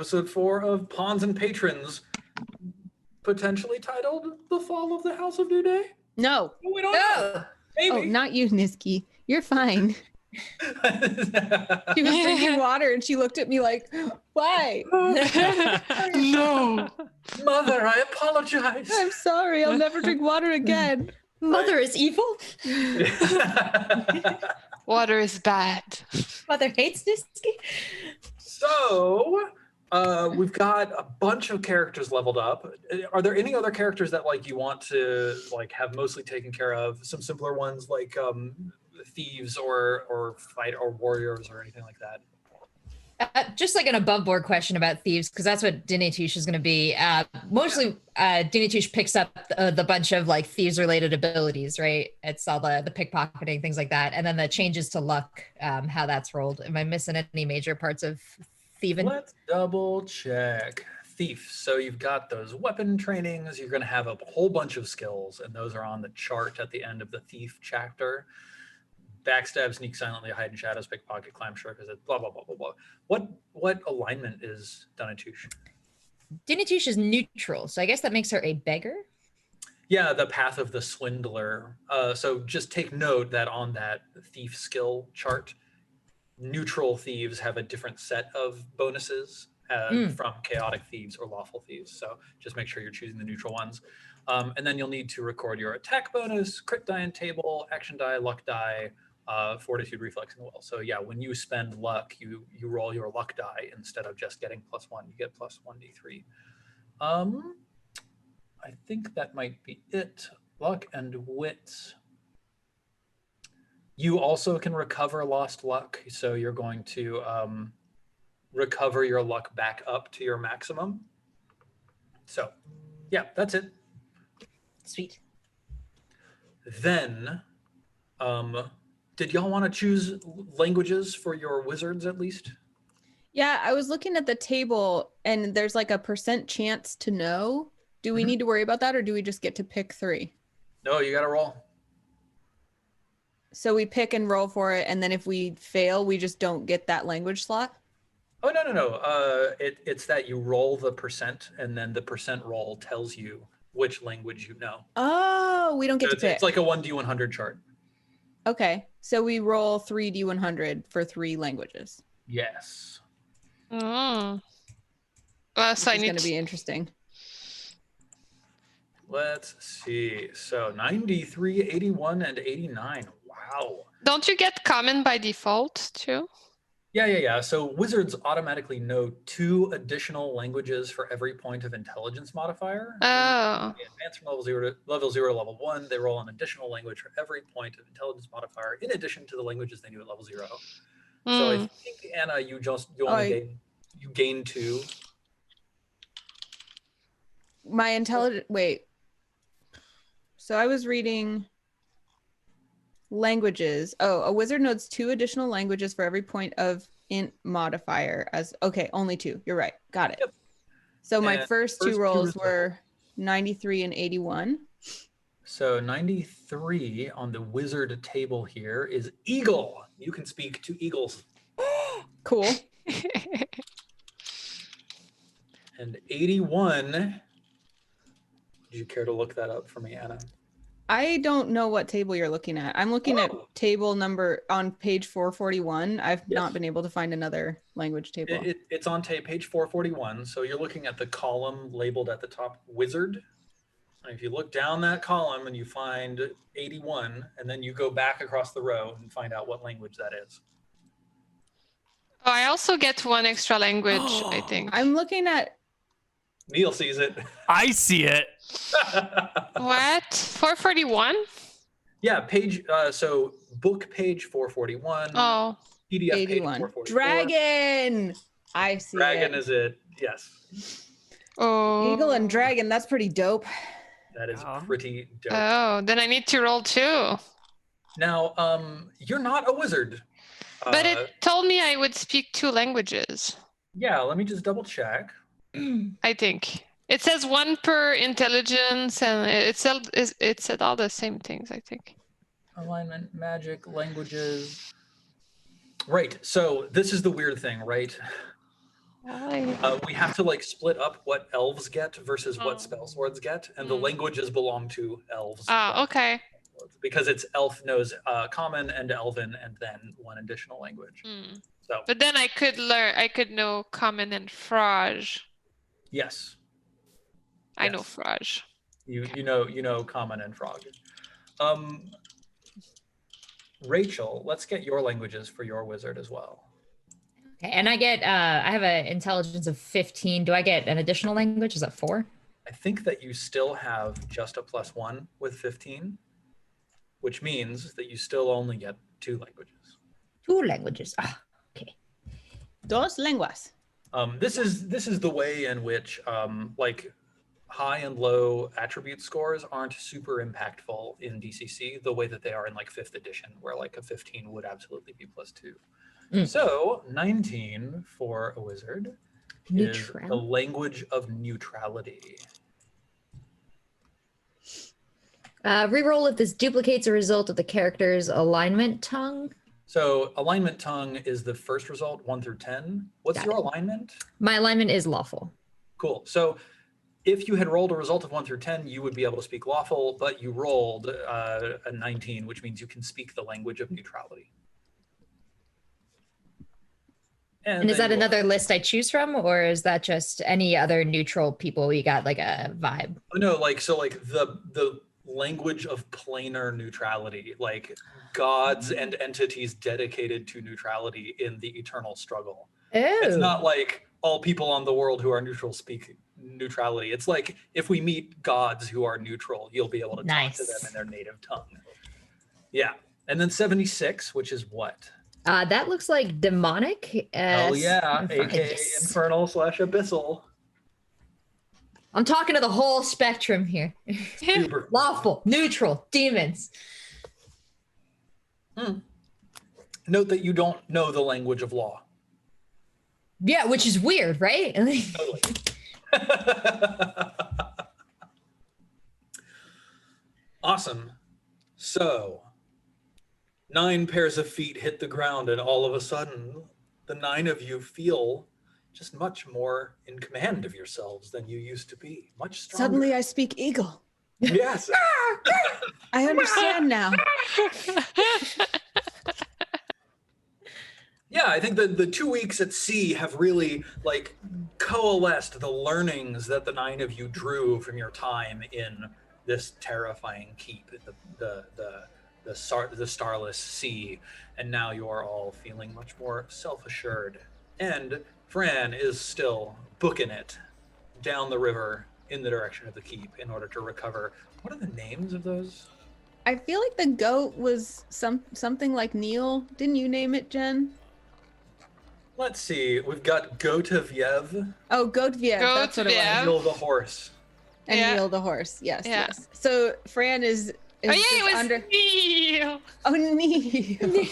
episode 4 of Pawns and Patrons, potentially titled The Fall of the House of New Day? No. We don't know. Maybe. Oh, not you, Niski. You're fine. She was drinking water and she looked at me like, why? No. Mother, I apologize. I'm sorry. I'll never drink water again. Mother is evil. Water is bad. Mother hates Niski. So, we've got a bunch of characters leveled up. Are there any other characters that like you want to like have mostly taken care of? Some simpler ones like thieves or fight or warriors or anything like that? Just like an above board question about thieves, because that's what Dinitush is going to be. Mostly, Dinitush picks up the bunch of like thieves related abilities, right? It's all the pickpocketing, things like that. And then the changes to luck, how that's rolled. Am I missing any major parts of thieving? Let's double check. Thief. So you've got those weapon trainings. You're going to have a whole bunch of skills, and those are on the chart at the end of the thief chapter. Backstab, sneak silently, hide in shadows, pickpocket, climb short, because it's blah, blah, blah, blah, blah. What alignment is Dinitush? Dinitush is neutral, so I guess that makes her a beggar? Yeah, the path of the swindler. So just take note that on that thief skill chart, neutral thieves have a different set of bonuses from chaotic thieves or lawful thieves. So just make sure you're choosing the neutral ones. And then you'll need to record your attack bonus, crit die and table, action die, luck die, fortitude, reflex, and will. So yeah, when you spend luck, you roll your luck die instead of just getting +1. You get +1 d3. I think that might be it. Luck and wit. You also can recover lost luck, so you're going to recover your luck back up to your maximum. So yeah, that's it. Sweet. Then, did y'all want to choose languages for your wizards at least? Yeah, I was looking at the table and there's like a % chance to know. Do we need to worry about that, or do we just get to pick 3? No, you got to roll. So we pick and roll for it, and then if we fail, we just don't get that language slot? Oh, no. It's that you roll the %, and then the % roll tells you which language you know. Oh, we don't get to pick. It's like a 1d100 chart. Okay, so we roll 3d100 for 3 languages. Yes. So It's going to be interesting. Let's see. So 93, 81, and 89. Wow. Don't you get common by default too? Yeah. So wizards automatically know 2 additional languages for every point of intelligence modifier. Oh. They advance from level 0 to level 1. They roll an additional language for every point of intelligence modifier, in addition to the languages they knew at level 0. So I think, Anna, you gain 2. My intelligence. Wait. So I was reading languages. Oh, a wizard knows 2 additional languages for every point of int modifier. Okay, only 2. You're right. Got it. Yep. So my first 2 rolls were 93 and 81. So 93 on the wizard table here is eagle. You can speak to eagles. Cool. And 81. Would you care to look that up for me, Anna? I don't know what table you're looking at. I'm looking at table number on page 441. I've not been able to find another language table. It's on page 441. So you're looking at the column labeled at the top, wizard. And if you look down that column and you find 81, and then you go back across the row and find out what language that is. Oh, I also get 1 extra language, I think. I'm looking at... Neal sees it. I see it. What? 441? Yeah, so book page 441. Oh. PDF 81. page 444. Dragon! I see Dragon is it, yes. Oh. Eagle and dragon, that's pretty dope. That is pretty dope. Oh, then I need to roll 2. Now, you're not a wizard. But it told me I would speak 2 languages. Yeah, let me just double check. I think. It says 1 per intelligence, and it said all the same things, I think. Alignment, magic, languages. Right, so this is the weird thing, right? We have to like split up what elves get versus what spell swords get, and the languages belong to elves. Okay. Because it's elf knows common and elven, and then one additional language. So, but then I could know common and frage. Yes. I know frage. You know common and frog. Rachel, let's get your languages for your wizard as well. Okay, and I have an intelligence of 15. Do I get an additional language? Is that 4? I think that you still have just a +1 with 15, which means that you still only get 2 languages. 2 languages. Okay. Dos lenguas. This is the way in which like high and low attribute scores aren't super impactful in DCC the way that they are in like 5th edition, where like a 15 would absolutely be +2. So 19 for a wizard is the language of neutrality. Reroll if this duplicates a result of the character's alignment tongue. So alignment tongue is the first result, 1 through 10. What's your alignment? My alignment is lawful. Cool. So if you had rolled a result of 1 through 10, you would be able to speak lawful, but you rolled a 19, which means you can speak the language of neutrality. And is that another list I choose from, or is that just any other neutral people? We got like a vibe. No, like the language of planar neutrality, like gods and entities dedicated to neutrality in the eternal struggle. It's not like all people on the world who are neutral speak neutrality. It's like if we meet gods who are neutral, you'll be able to talk to them in their native tongue. Yeah. And then 76, which is what? That looks like demonic. Oh yeah, aka infernal / abyssal. I'm talking to the whole spectrum here. Lawful, neutral, demons. Note that you don't know the language of law. Yeah, which is weird, right? Totally. Awesome. So 9 pairs of feet hit the ground, and all of a sudden, the 9 of you feel just much more in command of yourselves than you used to be. Much stronger. Suddenly I speak eagle. Yes. I understand now. Yeah, I think the 2 weeks at sea have really like coalesced the learnings that the 9 of you drew from your time in this terrifying keep, the starless sea, and now you're all feeling much more self-assured. And Fran is still booking it down the river in the direction of the keep in order to recover. What are the names of those? I feel like the goat was something like Neal. Didn't you name it, Jen? Let's see. We've got Goatvieve. Oh, Goatvieve. That's what it was. Neal the horse. And Neal the horse. Yes, yes. So Fran is it was under Neal. Oh, Neal.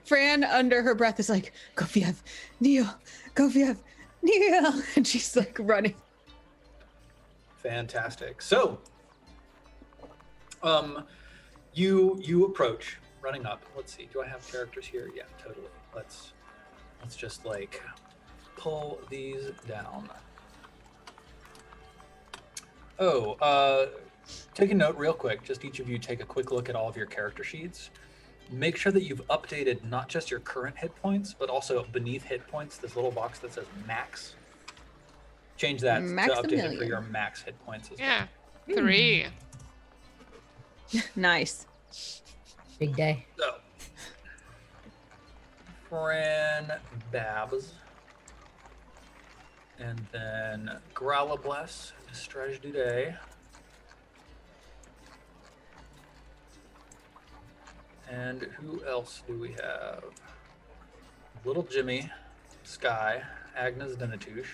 Fran under her breath is like, Goatvieve, Neal, Goatvieve, Neal. And she's like running. Fantastic. So you approach, running up. Let's see. Do I have characters here? Yeah, totally. Let's just like pull these down. Oh, take a note real quick. Just each of you take a quick look at all of your character sheets. Make sure that you've updated not just your current hit points, but also beneath hit points, this little box that says max. Change that max to update it for your max hit points as well. 3. Nice. Big day. So, Fran Babs. And then Growlabless, Distrage du Day. And who else do we have? Little Jimmy, Sky, Agnes Denatouche.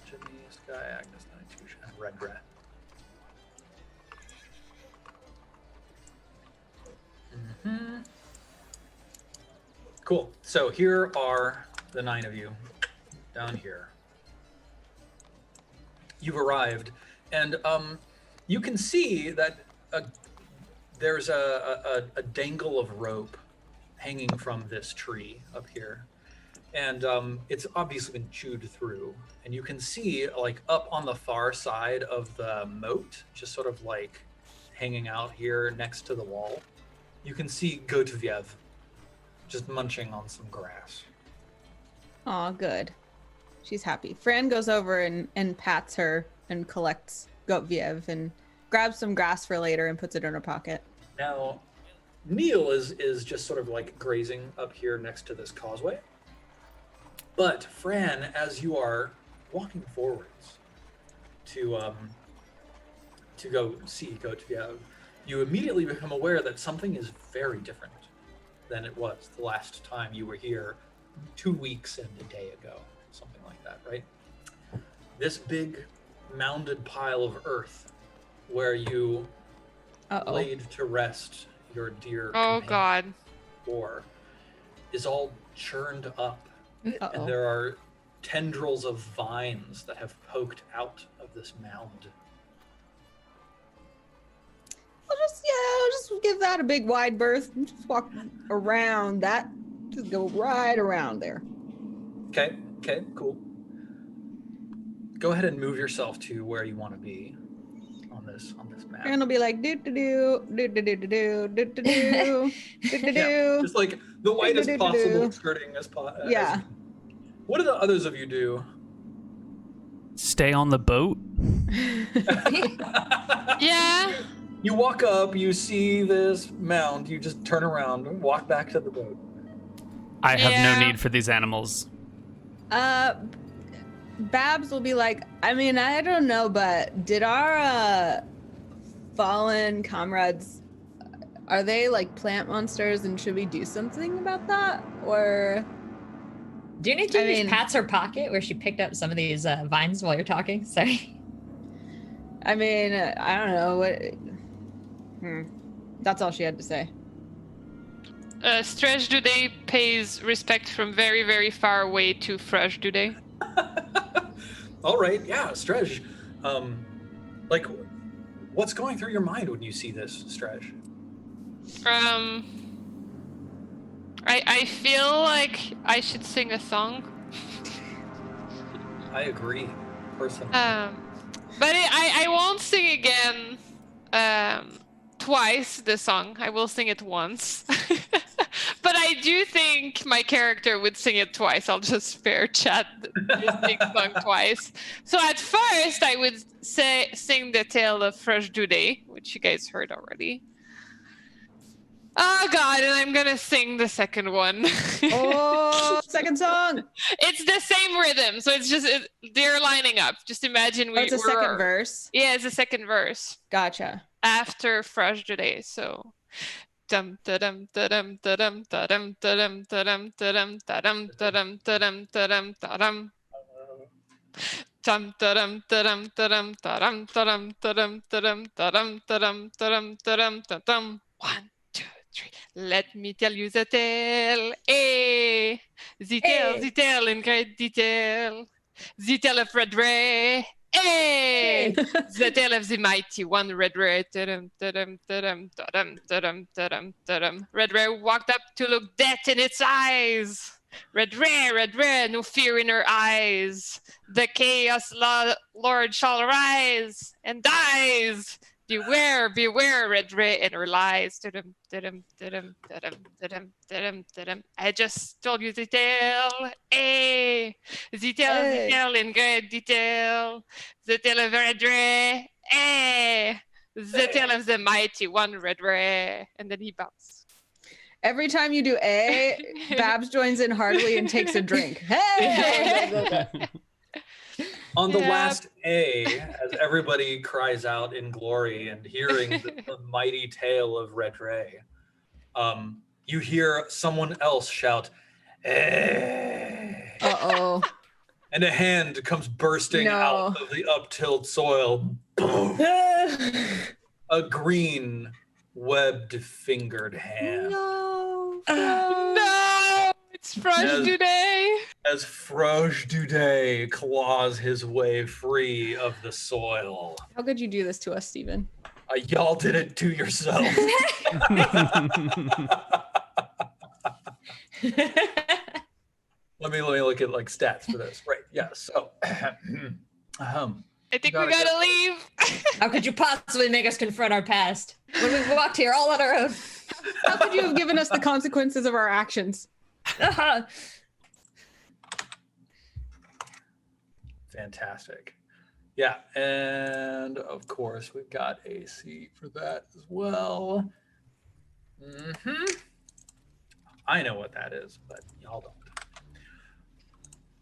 Jimmy, Sky, Agnes Denatouche, and Red Rat. Cool. So here are the 9 of you down here. You've arrived, and you can see that there's a dangle of rope hanging from this tree up here. And it's obviously been chewed through. And you can see, like, up on the far side of the moat, just sort of like hanging out here next to the wall, you can see Goatvieve just munching on some grass. Aw, good. She's happy. Fran goes over and pats her and collects Goatvieve and grabs some grass for later and puts it in her pocket. Now, Neal is just sort of like grazing up here next to this causeway. But Fran, as you are walking forwards to go see Goatvieve, you immediately become aware that something is very different than it was the last time you were here 2 weeks and a day ago, something like that, right? This big mounded pile of earth where you laid to rest your dear God before is all churned up. And there are tendrils of vines that have poked out of this mound. I'll just give that a big wide berth and just walk around that. Just go right around there. Okay, cool. Go ahead and move yourself to where you want to be on this map. And it'll be like do do do do do do do do do do do do. Just like the whitest possible skirting as possible. Yeah. What do the others of you do? Stay on the boat. Yeah. You walk up, you see this mound, you just turn around and walk back to the boat. I have no need for these animals. Babs will be like, I mean, I don't know, but did our fallen comrades, are they like plant monsters and should we do something about that? Or Do you need to use pats her pocket where she picked up some of these vines while you're talking? Sorry. I mean, I don't know what. That's all she had to say. Stretch Duday pays respect from very, very far away to Fresh Duday. All right, yeah, Stretch. Like, what's going through your mind when you see this, Stretch? I feel like I should sing a song. I agree, personally. But I won't sing again twice the song. I will sing it once. But I do think my character would sing it twice. I'll just spare chat the big song twice. So at first I would sing the tale of Fresh Duday, which you guys heard already. Oh God, and I'm gonna sing the second one. Oh, second song. It's the same rhythm, so it's just they're lining up. Just imagine it's a second verse. Yeah, it's a second verse. Gotcha. After Fresh Today, so. Dum dum dum dum dum dum dum dum dum dum dum dum dum dum. Dum dum dum dum dum dum dum dum dum dum dum dum. 1, 2, 3. Let me tell you the tale. The tale in great detail. The tale of Red Ray. The tale of the mighty one, Red Ray. Red Ray walked up to look death in its eyes. Red Ray, no fear in her eyes. The chaos lord shall arise and dies. Beware, Red Ray and her lies. I just told you the tale. The tale in great detail. The tale of Red Ray. The tale of the mighty one, Red Ray. And then he bows. Every time you do Babs joins in heartily and takes a drink. Hey! On the last A, as everybody cries out in glory and hearing the mighty tale of Red Ray, you hear someone else shout, Uh-oh. And a hand comes bursting out of the up-tilled soil. Boom. A green, webbed-fingered hand. No. It's Fresh Today. As Fresh Today claws his way free of the soil. How could you do this to us, Steven? Y'all did it to yourself. Let me look at like stats for this. Right. Yeah. So I think we gotta leave. How could you possibly make us confront our past when we walked here all on our own? How could you have given us the consequences of our actions? Fantastic. Yeah, and of course we've got AC for that as well. I know what that is, but y'all don't.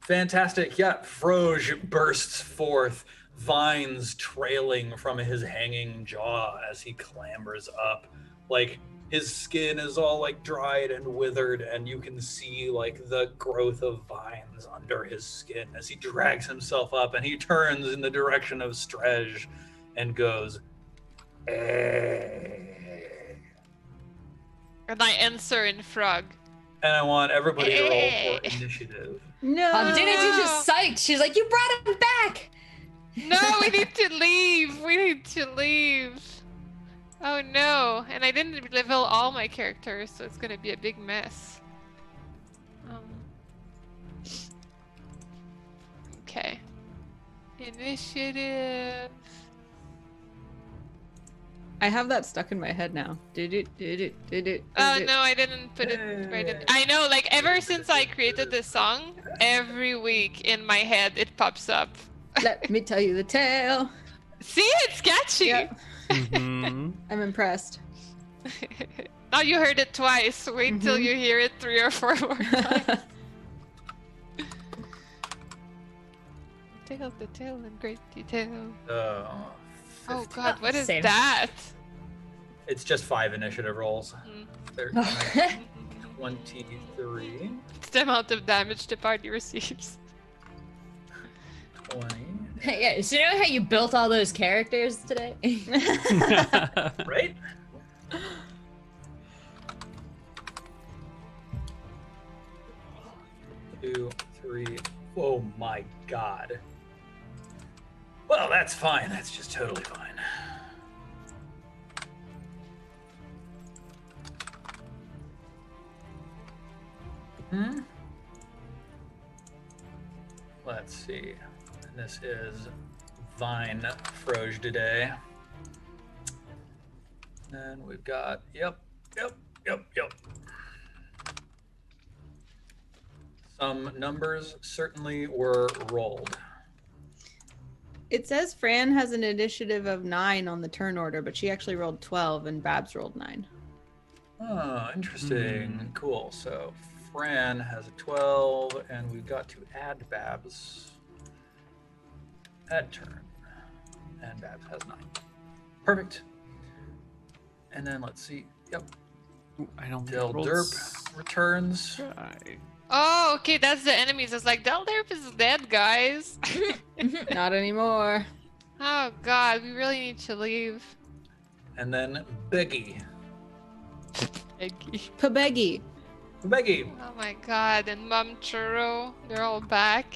Fantastic. Yeah, Froge bursts forth, vines trailing from his hanging jaw as he clambers up. Like, his skin is all like dried and withered, and you can see like the growth of vines under his skin as he drags himself up, and he turns in the direction of Strej and goes, "Eh." And I answer in frog. And I want everybody to roll for initiative. No. Dinatyush is psyched. She's like, you brought him back. No, we need to leave. We need to leave. Oh no, and I didn't level all my characters, so it's gonna be a big mess. Okay. Initiative. I have that stuck in my head now. Oh no, I didn't put it right in. I know, like ever since I created this song, every week in my head it pops up. Let me tell you the tale. See, it's catchy. Yep. Mm-hmm. I'm impressed. Now you heard it twice. Wait till you hear it 3 or 4 more times. Tale the tale in great detail. Oh god, what is Same. that? It's just 5 initiative rolls. 13, 23, It's the amount of damage the party receives. 20. Yeah, so you know how you built all those characters today? Right? Two, 3. Oh my god. Well, that's fine. That's just totally fine. Let's see. This is Vine Froge today. And we've got, yep. Some numbers certainly were rolled. It says Fran has an initiative of 9 on the turn order, but she actually rolled 12 and Babs rolled 9. Oh, interesting. Cool. So Fran has a 12, and we've got to add Babs at turn. And Babs has 9. Perfect. And then let's see. Yep. I don't Del rolled Derp returns. Right. Oh, okay, that's the enemies. It's like Delderp is dead, guys. Not anymore. Oh god, we really need to leave. And then Beggy. Eggy. Pabeggy. Beggy. Oh my god, and Mom Churro, they're all back.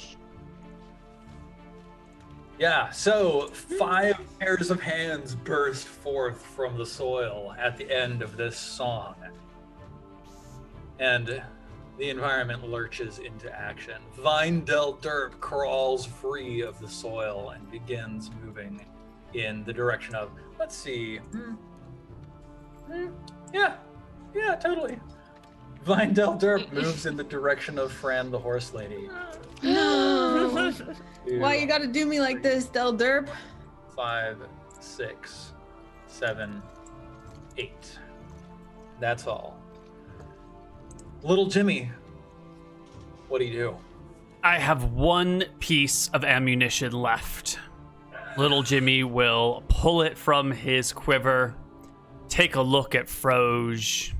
Yeah, so 5 pairs of hands burst forth from the soil at the end of this song. And the environment lurches into action. Vine Del Derp crawls free of the soil and begins moving in the direction of, let's see. Yeah, totally. Vine Del Derp moves in the direction of Fran the Horse Lady. No. Why you gotta do me like this, Del Derp? 5, 6, 7, 8. That's all. Little Jimmy, what do you do? I have 1 piece of ammunition left. Little Jimmy will pull it from his quiver, take a look at Froge,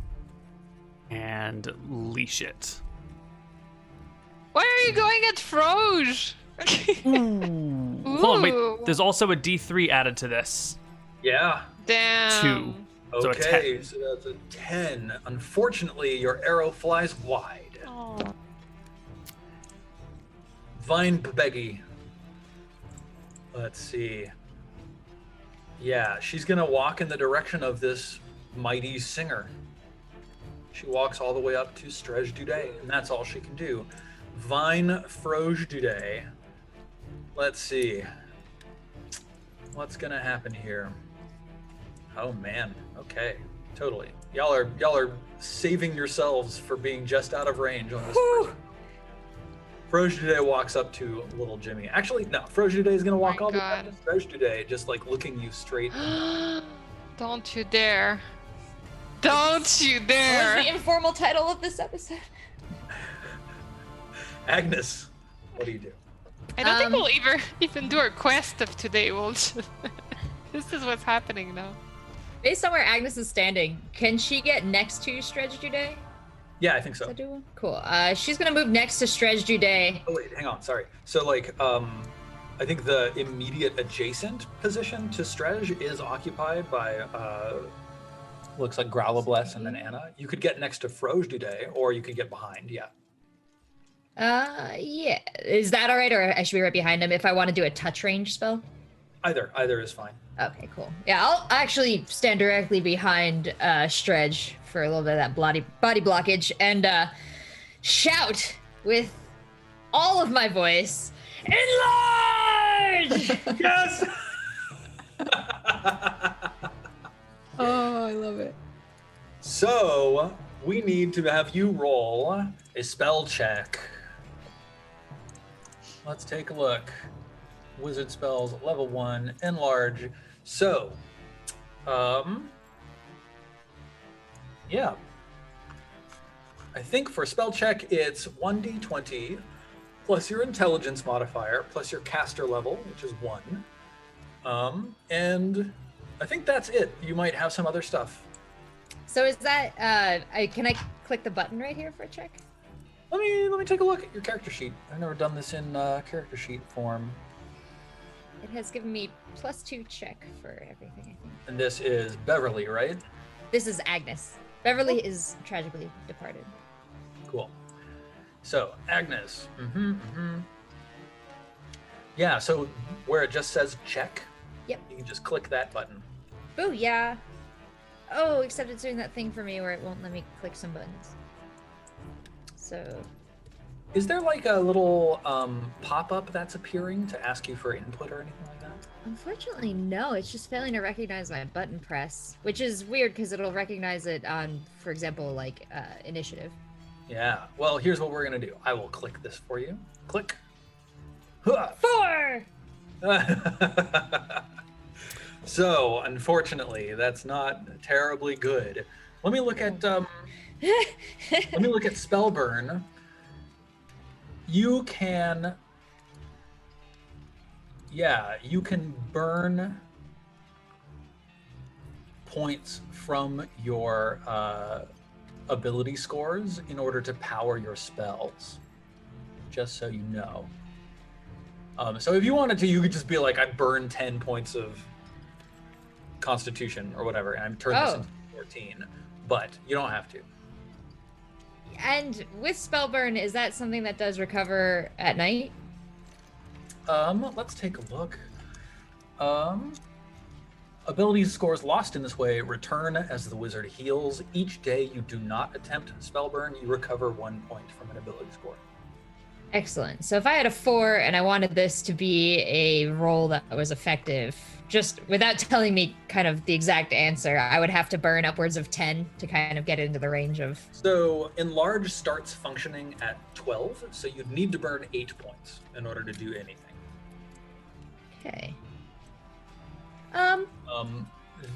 and leash it. Why are you going at Froge? Hold on, wait. There's also a D3 added to this. Yeah. Damn. 2. So a 10. Okay, so that's a 10. Unfortunately, your arrow flies wide. Oh. Vine Beggy. Let's see. Yeah, she's gonna walk in the direction of this mighty singer. She walks all the way up to Strej Dudet, and that's all she can do. Vine Froge Duday. Let's see. What's gonna happen here? Oh man. Okay. Totally. Y'all are saving yourselves for being just out of range on this. Froge Duday walks up to little Jimmy. Actually, no. Froge Duday is gonna walk all the way up to Froge Duday, just like looking you straight. Don't you dare! Don't you dare! What was the informal title of this episode? Agnes, what do you do? I don't think we'll even do our quest of today. We'll just... This is what's happening now. Based on where Agnes is standing, can she get next to Stretch Juday? Yeah, I think so. Cool. She's gonna move next to Stretch Juday. Oh wait, hang on. Sorry. So like, I think the immediate adjacent position to Stretch is occupied by looks like Growlabless and then Anna. You could get next to Froge Duday, or you could get behind. Yeah. Yeah. Is that all right, or I should be right behind him if I want to do a touch range spell? Either is fine. Okay, cool. Yeah, I'll actually stand directly behind Stretch for a little bit of that body blockage and shout with all of my voice, enlarge! Yes! Oh, I love it. So we need to have you roll a spell check. Let's take a look. Wizard spells, level 1, enlarge. So, yeah. I think for spell check, it's 1d20 plus your intelligence modifier plus your caster level, which is 1. And I think that's it. You might have some other stuff. So is that, can I click the button right here for a check? Let me take a look at your character sheet. I've never done this in character sheet form. It has given me +2 check for everything, I think. And this is Beverly, right? This is Agnes. Beverly is tragically departed. Cool. So, Agnes. Yeah, so where it just says check, Yep. you can just click that button. Oh, yeah. Oh, except it's doing that thing for me where it won't let me click some buttons. So... Is there like a little pop-up that's appearing to ask you for input or anything like that? Unfortunately, no. It's just failing to recognize my button press, which is weird because it'll recognize it on, for example, like initiative. Yeah. Well, here's what we're gonna do. I will click this for you. Click. 4! So, unfortunately, that's not terribly good. Let me look at Spellburn. You can burn points from your ability scores in order to power your spells, just so you know. So if you wanted to, you could just be like, I burn 10 points of Constitution or whatever, and I'm turning this into 14, but you don't have to. And with Spellburn, is that something that does recover at night? Let's take a look. Ability scores lost in this way return as the wizard heals. Each day you do not attempt Spellburn, you recover 1 point from an ability score. Excellent. So if I had a 4 and I wanted this to be a roll that was effective, just without telling me kind of the exact answer, I would have to burn upwards of 10 to kind of get into the range of... So Enlarge starts functioning at 12, so you'd need to burn 8 points in order to do anything. Okay.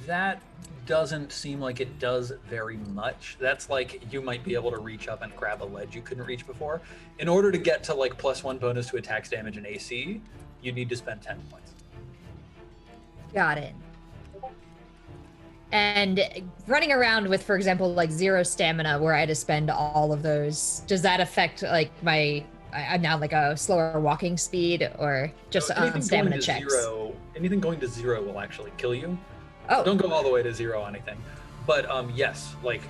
That doesn't seem like it does very much. That's like you might be able to reach up and grab a ledge you couldn't reach before. In order to get to like +1 bonus to attacks, damage, and AC, you need to spend 10 points. Got it. And running around with, for example, like 0 stamina where I had to spend all of those, does that affect like I'm now like a slower walking speed or just stamina checks? Anything going to 0 will actually kill you. Oh. Don't go all the way to 0 on anything. But yes, like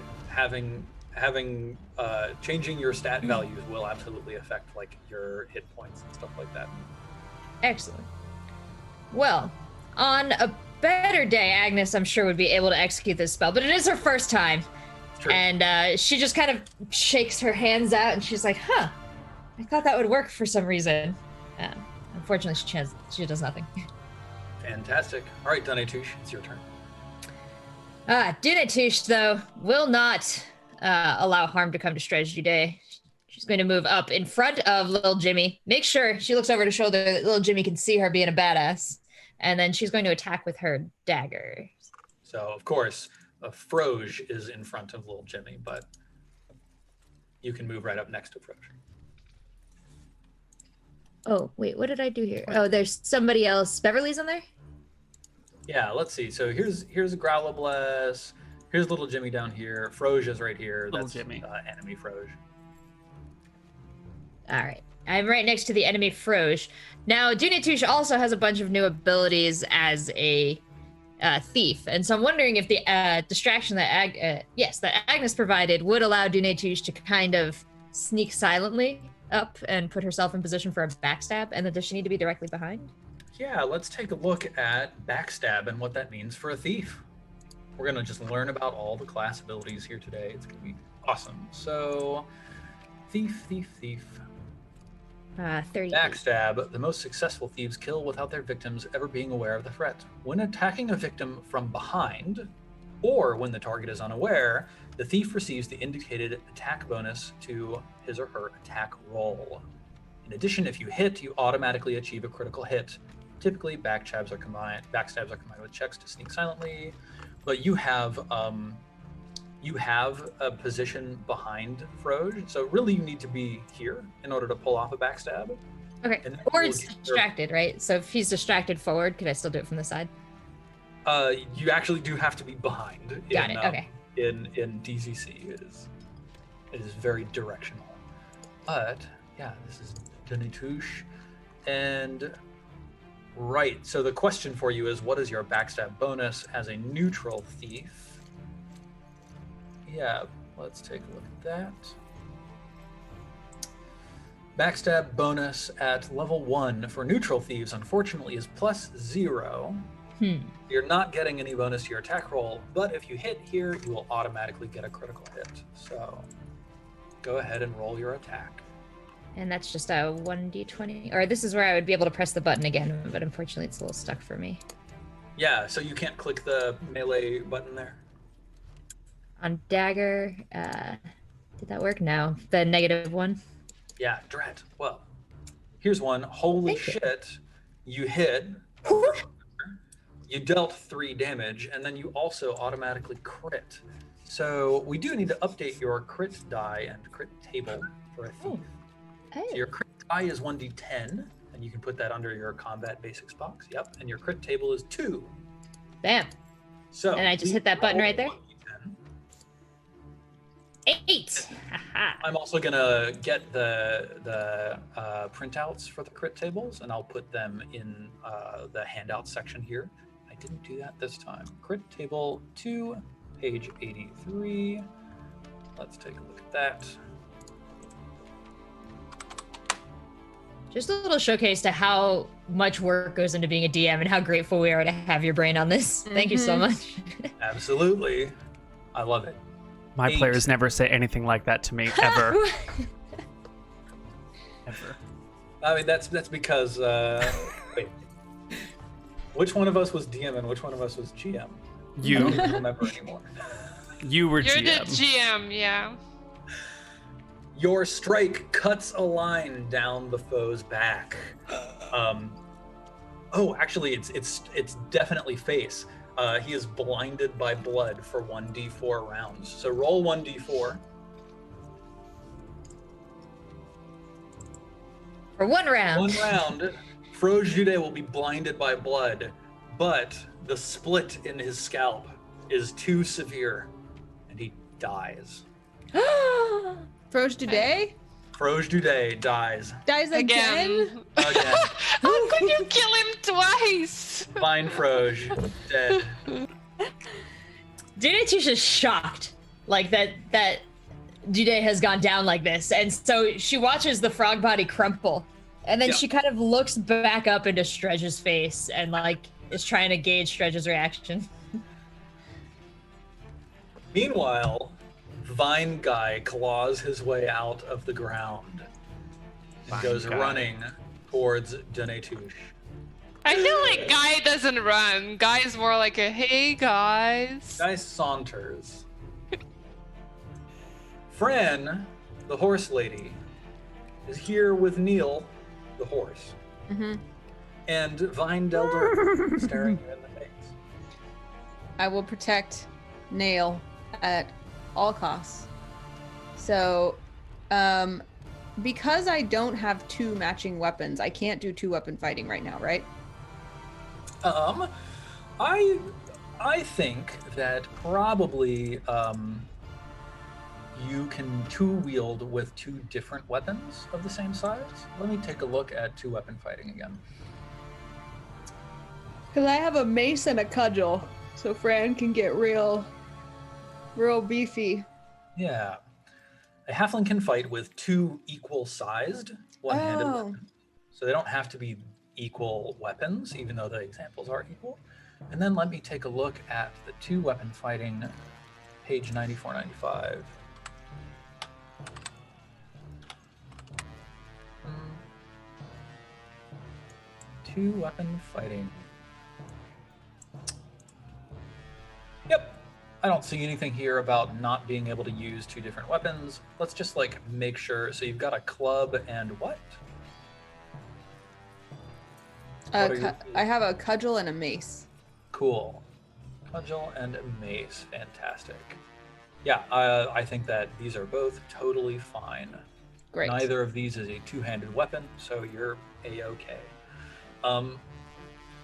changing your stat values will absolutely affect like your hit points and stuff like that. Excellent. Well, on a better day, Agnes, I'm sure, would be able to execute this spell, but it is her first time. True. And she just kind of shakes her hands out and she's like, I thought that would work for some reason. Unfortunately, she does nothing. Fantastic. All right, Danetouche, it's your turn. Dinetouche, though, will not allow harm to come to Strategy Day. She's going to move up in front of little Jimmy. Make sure she looks over her shoulder that little Jimmy can see her being a badass. And then she's going to attack with her dagger. So, of course, Froge is in front of little Jimmy, but you can move right up next to Froge. Oh, wait, what did I do here? Oh, there's somebody else. Beverly's in there? Yeah, let's see. So here's a Growlithe. Here's little Jimmy down here. Froge is right here. Little That's Jimmy. Enemy Froge. All right. I'm right next to the enemy Froge. Now, Dinetouche also has a bunch of new abilities as a thief. And so I'm wondering if the distraction that that Agnes provided would allow Dinetouche to kind of sneak silently up and put herself in position for a backstab. And then does she need to be directly behind? Yeah, let's take a look at backstab and what that means for a thief. We're going to just learn about all the class abilities here today. It's going to be awesome. So, thief. 30. Backstab. The most successful thieves kill without their victims ever being aware of the threat. When attacking a victim from behind, or when the target is unaware, the thief receives the indicated attack bonus to his or her attack roll. In addition, if you hit, you automatically achieve a critical hit. Typically, backstabs are combined with checks to sneak silently, but you have a position behind Froge, so really you need to be here in order to pull off a backstab. Okay, or it's distracted, right? So if he's distracted forward, could I still do it from the side? You actually do have to be behind. Got it. Okay. In DZC, it is very directional. But yeah, this is Dinetouche, and right. So the question for you is, what is your backstab bonus as a neutral thief? Yeah, let's take a look at that. Backstab bonus at level 1 for neutral thieves, unfortunately, is +0. You're not getting any bonus to your attack roll, but if you hit here, you will automatically get a critical hit. So go ahead and roll your attack. And that's just a 1d20. Or this is where I would be able to press the button again, but unfortunately it's a little stuck for me. Yeah, so you can't click the melee button there? On dagger, did that work? No, the -1. Yeah, drat. Well, here's one. Holy shit. You hit. You dealt 3 damage, and then you also automatically crit. So we do need to update your crit die and crit table for a thief. So your crit die is 1d10, and you can put that under your combat basics box. Yep, and your crit table is 2. Bam. So and I just hit that button right there. 8. I'm also gonna get the printouts for the crit tables, and I'll put them in the handout section here. I didn't do that this time. Crit table 2, page 83. Let's take a look at that. Just a little showcase to how much work goes into being a DM and how grateful we are to have your brain on this. Thank you so much. Absolutely. I love it. My 8. players never say anything like that to me, ever. Ever. I mean, that's because, wait. Which one of us was DM and which one of us was GM? You. I don't even remember anymore. You were You're GM. the GM, yeah. Your strike cuts a line down the foe's back. Oh, actually, it's definitely face. He is blinded by blood for 1d4 rounds. So roll 1d4. For 1 round. 1 round, Froge Jude will be blinded by blood, but the split in his scalp is too severe, and he dies. Froge today? Froge Jude dies. Dies again? Again. How could you kill him twice? Fine Froge, dead. Dinetouche is shocked, like that Jude has gone down like this, and so she watches the frog body crumple, and then she kind of looks back up into Stredge's face and like is trying to gauge Stredge's reaction. Meanwhile, Vine Guy claws his way out of the ground. and goes running towards Denetouche. I feel like Guy doesn't run. Guy's more like a, hey, guys. Guy saunters. Fran, the horse lady, is here with Neal, the horse. Mm-hmm. And Vine Delder staring you in the face. I will protect Neal at all costs. So, because I don't have 2 matching weapons, I can't do 2-weapon fighting right now, right? I think that probably you can 2-wield with 2 different weapons of the same size. Let me take a look at 2-weapon fighting again. Because I have a mace and a cudgel, so Fran can get real beefy. Yeah. A halfling can fight with 2 equal-sized one-handed weapons. So they don't have to be equal weapons, even though the examples are equal. And then let me take a look at the 2-weapon fighting, page 94-95. Two-weapon fighting. Yep. I don't see anything here about not being able to use 2 different weapons. Let's just like make sure. So you've got a club and what? I have a cudgel and a mace. Cool. Cudgel and a mace. Fantastic. Yeah, I think that these are both totally fine. Great. Neither of these is a 2-handed weapon, so you're A-okay.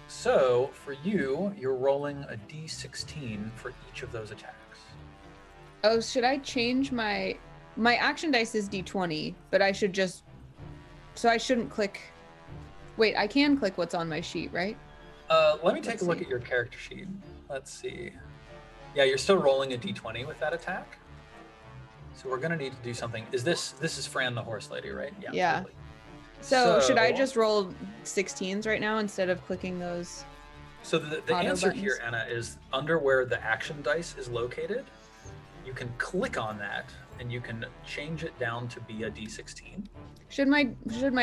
So for you, you're rolling a D16 for each of those attacks. Oh, should I change my action dice is D20, but I should just, so I shouldn't click. Wait, I can click what's on my sheet, right? Let me take a look at your character sheet. Let's see. Yeah, you're still rolling a D20 with that attack. So we're gonna need to do something. This is Fran the horse lady, right? Yeah. Totally. So should I just roll 16s right now instead of clicking those? So the answer here, Anna, is under where the action dice is located. You can click on that and you can change it down to be a D16. Should my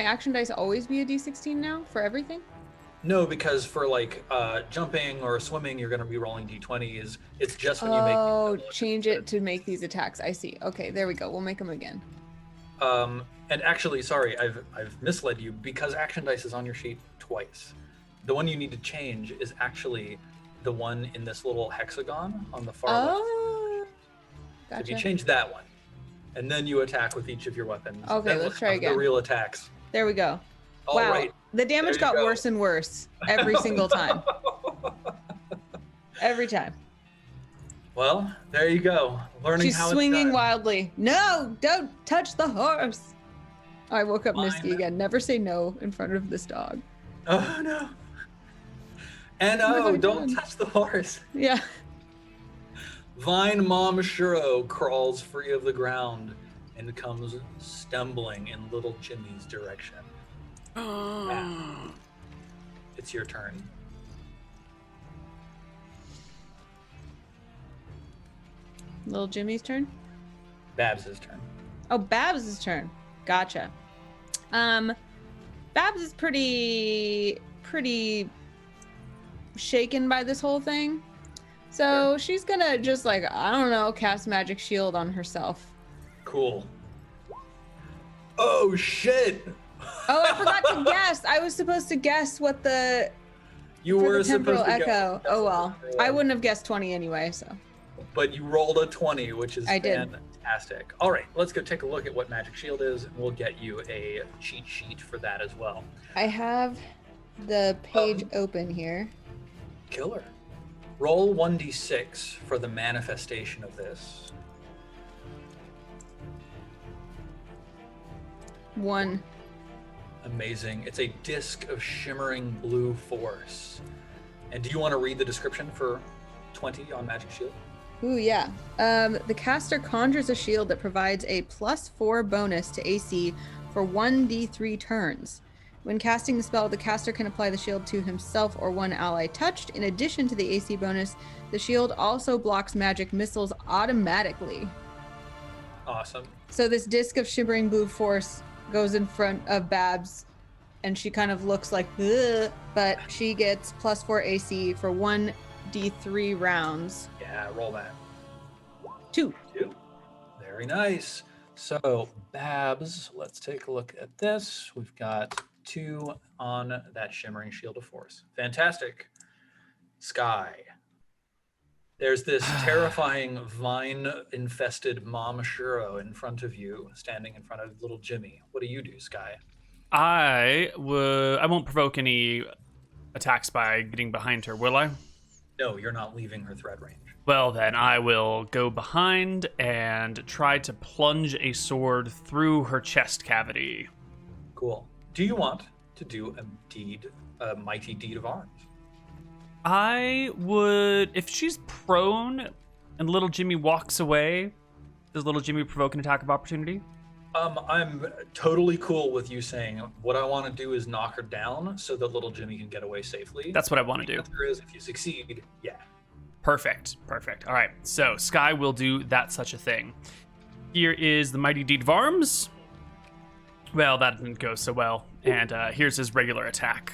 action dice always be a D16 now for everything? No, because for like jumping or swimming, you're going to be rolling D20s. It's just when you make. Oh, change it to make these attacks. I see. Okay, there we go. We'll make them again. And actually, sorry, I've misled you because action dice is on your sheet twice. The one you need to change is actually the one in this little hexagon on the far left. Oh, gotcha. So if you change that one, and then you attack with each of your weapons. Okay, then let's try again. The real attacks. There we go. All wow, right. The damage got worse and worse every single time. Every time. Well, there you go. Learning She's how it's swinging done. wildly. No, don't touch the horse. I woke up Nisky again. Never say no in front of this dog. Oh no. And don't touch the horse. Yeah. Vine Mom Shuro crawls free of the ground and comes stumbling in little Jimmy's direction. It's your turn. Little Jimmy's turn? Babs's turn. Oh, Babs's turn. Gotcha. Babs is pretty shaken by this whole thing. So she's gonna just like, I don't know, cast Magic Shield on herself. Cool. Oh shit! Oh, I forgot to guess. I was supposed to guess what the temporal echo. Oh well, I wouldn't have guessed 20 anyway. So. But you rolled a 20, which is fantastic. All right, let's go take a look at what Magic Shield is, and we'll get you a cheat sheet for that as well. I have the page open here. Killer. Roll 1d6 for the manifestation of this. 1. Amazing. It's a disc of shimmering blue force. And do you want to read the description for 20 on Magic Shield? Ooh, yeah. The caster conjures a shield that provides a +4 bonus to AC for 1d3 turns. When casting the spell, the caster can apply the shield to himself or one ally touched. In addition to the AC bonus, the shield also blocks magic missiles automatically. Awesome. So this disc of shimmering blue force goes in front of Babs, and she kind of looks like, ugh, but she gets +4 AC for 1d3 rounds. Yeah, roll that. 2. Very nice. So, Babs, let's take a look at this. We've got 2 on that Shimmering Shield of Force. Fantastic. Sky. There's this terrifying vine-infested Mom Shuro in front of you, standing in front of little Jimmy. What do you do, Sky? I won't provoke any attacks by getting behind her, will I? No, you're not leaving her threat range. Well, then I will go behind and try to plunge a sword through her chest cavity. Cool. Do you want to do a mighty deed of arms? I would, if she's prone and little Jimmy walks away, does little Jimmy provoke an attack of opportunity? I'm totally cool with you saying what I want to do is knock her down so that little Jimmy can get away safely. That's what I want to The do. answer is if you succeed, yeah. Perfect. All right, so Sky will do that such a thing. Here is the mighty deed of arms. Well, that didn't go so well. And here's his regular attack.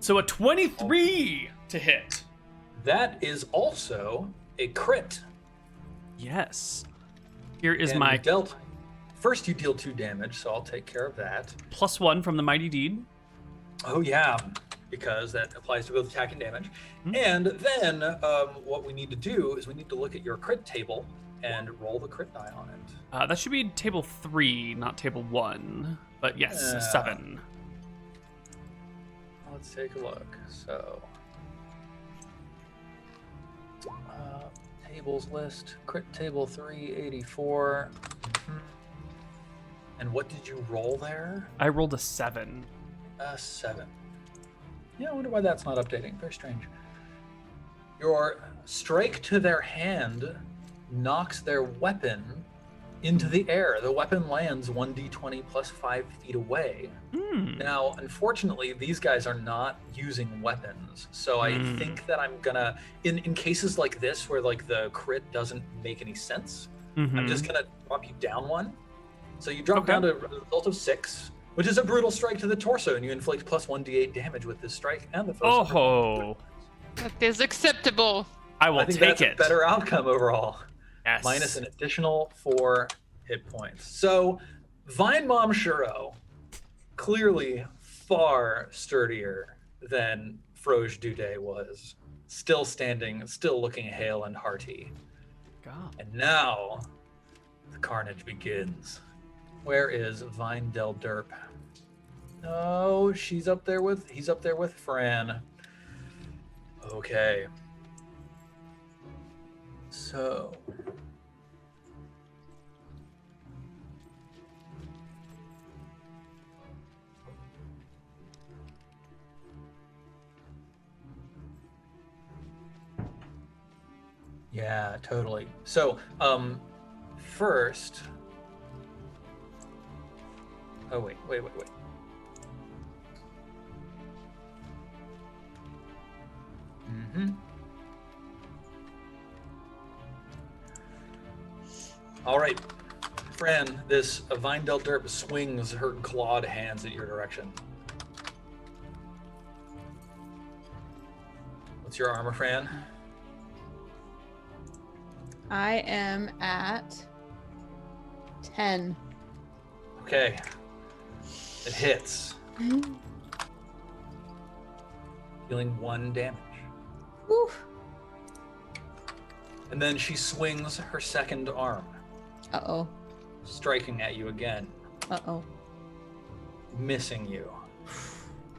So a 23 to hit. That is also a crit. Yes. Here is And my you dealt. First, you deal 2 damage, so I'll take care of that. +1 from the mighty deed. Oh yeah, because that applies to both attack and damage. Mm-hmm. And then what we need to do is we need to look at your crit table and roll the crit die on it. That should be table 3, not table 1. But yes, 7. Let's take a look. So, tables list, crit table 384. And what did you roll there? I rolled a 7. 7. Yeah, I wonder why that's not updating. Very strange. Your strike to their hand knocks their weapon into the air. The weapon lands 1d20 plus 5 feet away. Now, unfortunately, these guys are not using weapons. So I think that I'm gonna, in cases like this where like the crit doesn't make any sense, I'm just gonna drop you down 1. So you drop down to a result of 6, which is a brutal strike to the torso, and you inflict +1d8 damage with this strike and the first. Oh, That is acceptable. I will I think take that's it. a better outcome overall. Yes. Minus an additional 4 hit points. So, Vine Mom Shuro, clearly far sturdier than Froge Dudet was. Still standing, still looking hale and hearty. God. And now, the carnage begins. Where is Vine Del Derp? Oh, he's up there with Fran. Okay. So, yeah, totally. So, first, oh wait. All right, Fran, this Vine Del Derp swings her clawed hands at your direction. What's your armor, Fran? I am at 10. Okay, it hits. Dealing 1 damage. Woo. And then she swings her second arm, Uh-oh. striking at you again, Uh-oh. missing you.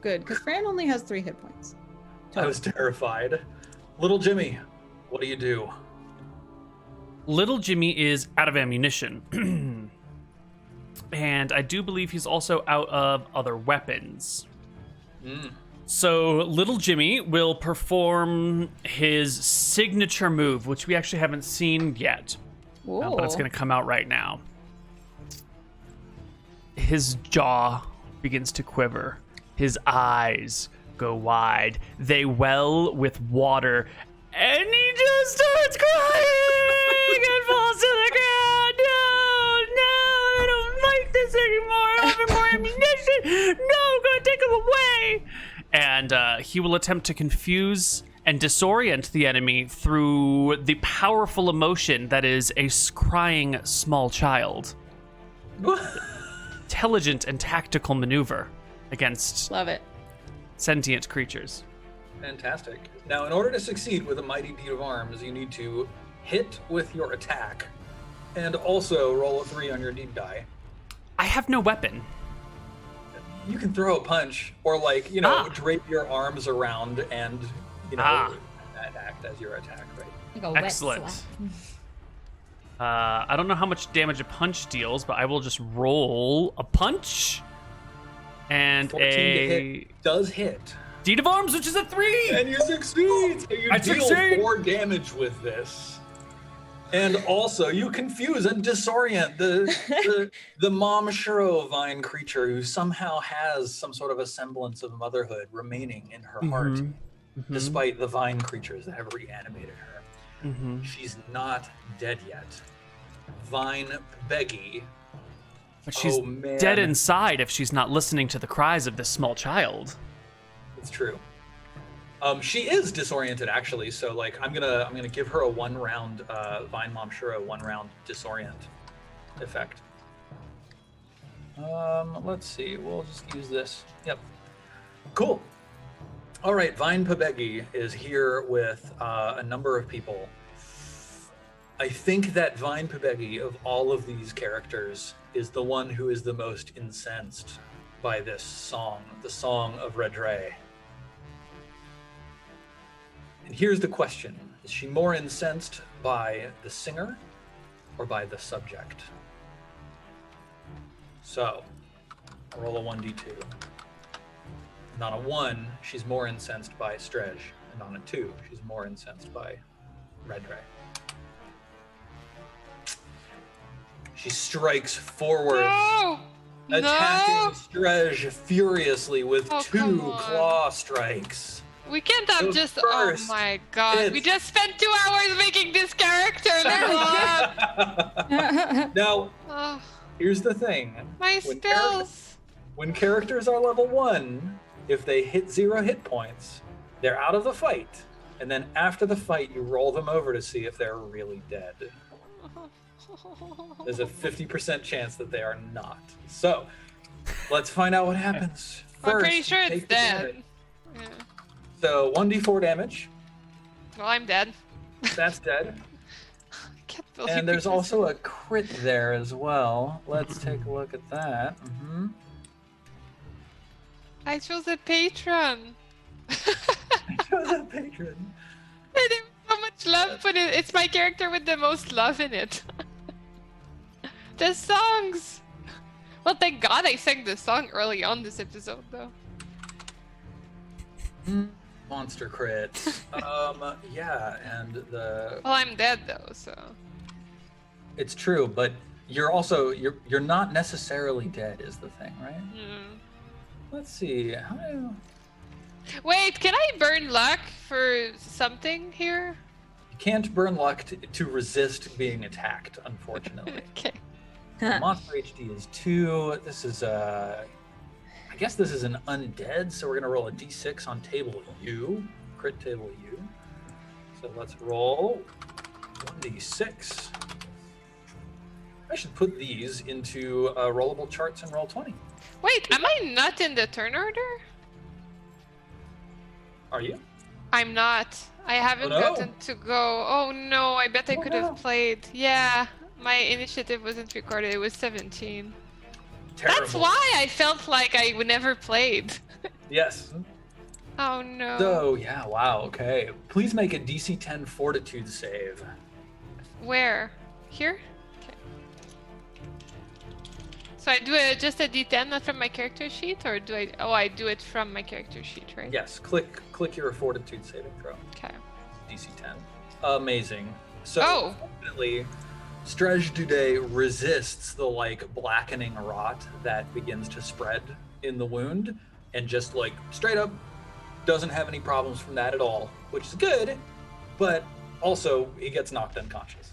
Good, because Fran only has 3 hit points. I was terrified. Little Jimmy, what do you do? Little Jimmy is out of ammunition. And I do believe he's also out of other weapons. So Little Jimmy will perform his signature move, which we actually haven't seen yet. But it's going to come out right now. His jaw begins to quiver. His eyes go wide. They well with water. And he just starts crying and falls to the ground. No, I don't like this anymore. and he will attempt to confuse and disorient the enemy through the powerful emotion that is a crying small child. Intelligent and tactical maneuver against Love it. sentient creatures. Fantastic. Now, in order to succeed with a mighty deed of arms, you need to hit with your attack and also roll a 3 on your deed die. I have no weapon. You can throw a punch or, like, drape your arms around and, that act as your attack, right? Like a wet Excellent. slap. I don't know how much damage a punch deals, but I will just roll a punch and 14 to hit does hit. deed of arms, which is a 3. And you succeed. So you I deal succeed. 4 damage with this. And also, you confuse and disorient the Mom Shiro vine creature who somehow has some sort of a semblance of motherhood remaining in her heart, despite the vine creatures that have reanimated her. She's not dead yet. Vine Beggy. But she's dead inside if she's not listening to the cries of this small child. It's true. She is disoriented, actually. So, like, I'm gonna give her a 1-round Vine Mom Shiro 1-round disorient effect. Let's see. We'll just use this. Yep. Cool. All right. Vine Pabegi is here with a number of people. I think that Vine Pabegi, of all of these characters, is the one who is the most incensed by this song, the Song of Redre. And here's the question. Is she more incensed by the singer or by the subject? So, I'll roll a 1d2. And on a 1, she's more incensed by Strej. And on a 2, she's more incensed by Redre. She strikes forward, attacking Strej furiously with 2 claw strikes. We can't have So just. first, Oh my god! We just spent 2 hours making this character. Now, Oh, here's the thing. my When spells. When characters are level 1, if they hit 0 hit points, they're out of the fight. And then after the fight, you roll them over to see if they're really dead. There's a 50% chance that they are not. So, let's find out what happens. I'm pretty First, sure it's take the damage. dead. Yeah. So 1d4 damage. Well, I'm dead. That's dead. I can't believe And there's we just- also a crit there as well. Let's take a look at that. I chose a patron. A patron. I didn't have so much love, but it's my character with the most love in it. The songs. Well, thank God I sang the song early on this episode, though. Monster crit. Yeah, and the. Well, I'm dead though, so. It's true, but you're also you're not necessarily dead, is the thing, right? Let's see. How do Wait, can I burn luck for something here? you can't burn luck to resist being attacked, unfortunately. Okay. Monster HD is 2. This is I guess this is an undead, so we're gonna roll a d6 on table U, crit table U. So let's roll 1d6. I should put these into rollable charts and roll 20. Wait, am I not in the turn order? Are you? I'm not. I haven't no. gotten to go. Oh no, I bet I could no. have played. Yeah, my initiative wasn't recorded. It was 17. Terrible. That's why I felt like I never played. Yes. Oh no. So, yeah, wow, okay. Please make a DC 10 fortitude save. Where? Here? Okay. So I do just a D10, not from my character sheet, or do I? Oh, I do it from my character sheet, right? Yes, click your fortitude saving throw. Okay. DC 10. Amazing. So, Oh. fortunately, Strej Dude resists the, like, blackening rot that begins to spread in the wound, and just, like, straight up doesn't have any problems from that at all, which is good, but also he gets knocked unconscious.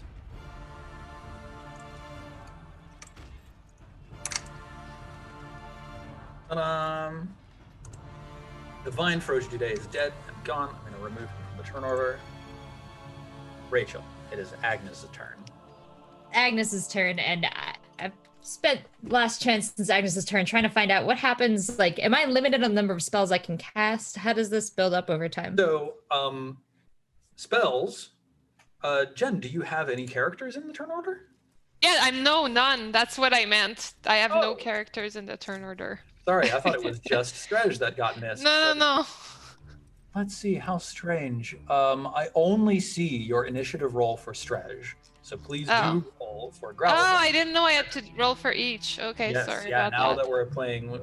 Divine Froge Dudet is dead and gone. I'm going to remove him from the turn order. Rachel, it is Agnes' turn. Agnes's turn, and I've spent last chance since Agnes's turn trying to find out what happens. Like, am I limited on the number of spells I can cast? How does this build up over time? So, spells. Jen, do you have any characters in the turn order? Yeah, none. That's what I meant. I have no characters in the turn order. Sorry, I thought it was just Stretch that got missed. No. Let's see, how strange. I only see your initiative roll for Stretch. So please do roll for Growl. Oh, I didn't know I had to roll for each. Okay, yes, sorry yeah, about now that. that we're playing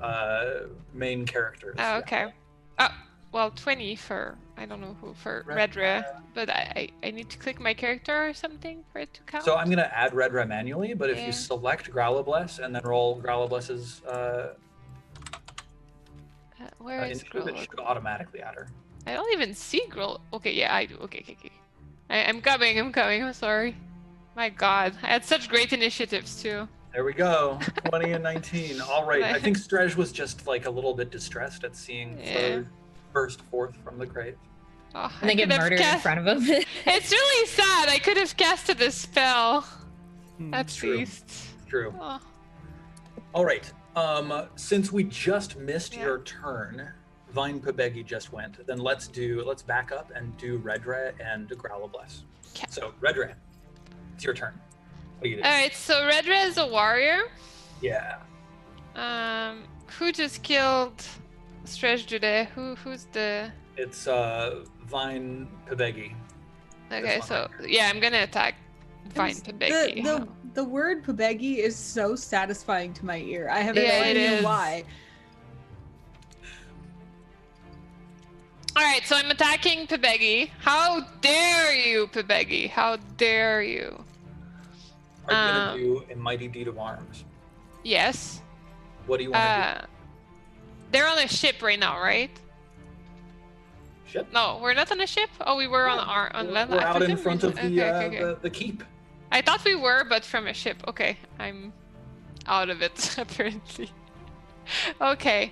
main characters. Oh, okay. Oh, well, 20 for, I don't know who, for Redra, but I need to click my character or something for it to count. So I'm going to add Redra manually, but if you select Growlbless and then roll Growlbless's where is Growl? it should automatically add her. I don't even see Growl. Okay, yeah, I do. Okay. I'm coming. I'm sorry. My God, I had such great initiatives too. There we go, 20 and 19. All right, I think Stretch was just like a little bit distressed at seeing Froge burst forth from the grave. And they get murdered in front of him. It's really sad. I could have casted a spell. At least. True. Oh. All right. Since we just missed your turn, Vine Pabegi just went. Then let's back up and do Redra and Growlbless. Okay. So Redra, it's your turn. What do you do? All right. So Redra is a warrior. Yeah. Who just killed Stretch Jude? Who's the? It's Vine Pabegi. Okay, so yeah, I'm gonna attack Vine Pabegi. The word Pabegi is so satisfying to my ear. I have no idea why. All right, so I'm attacking Pabegi. How dare you, Pabegi? How dare you? Are you gonna do a mighty deed of arms? Yes. What do you want to do? They're on a ship right now, right? Ship? No, we're not on a ship. Oh, we were on land. We're out in front of the keep. I thought we were, but from a ship. Okay, I'm out of it apparently. Okay.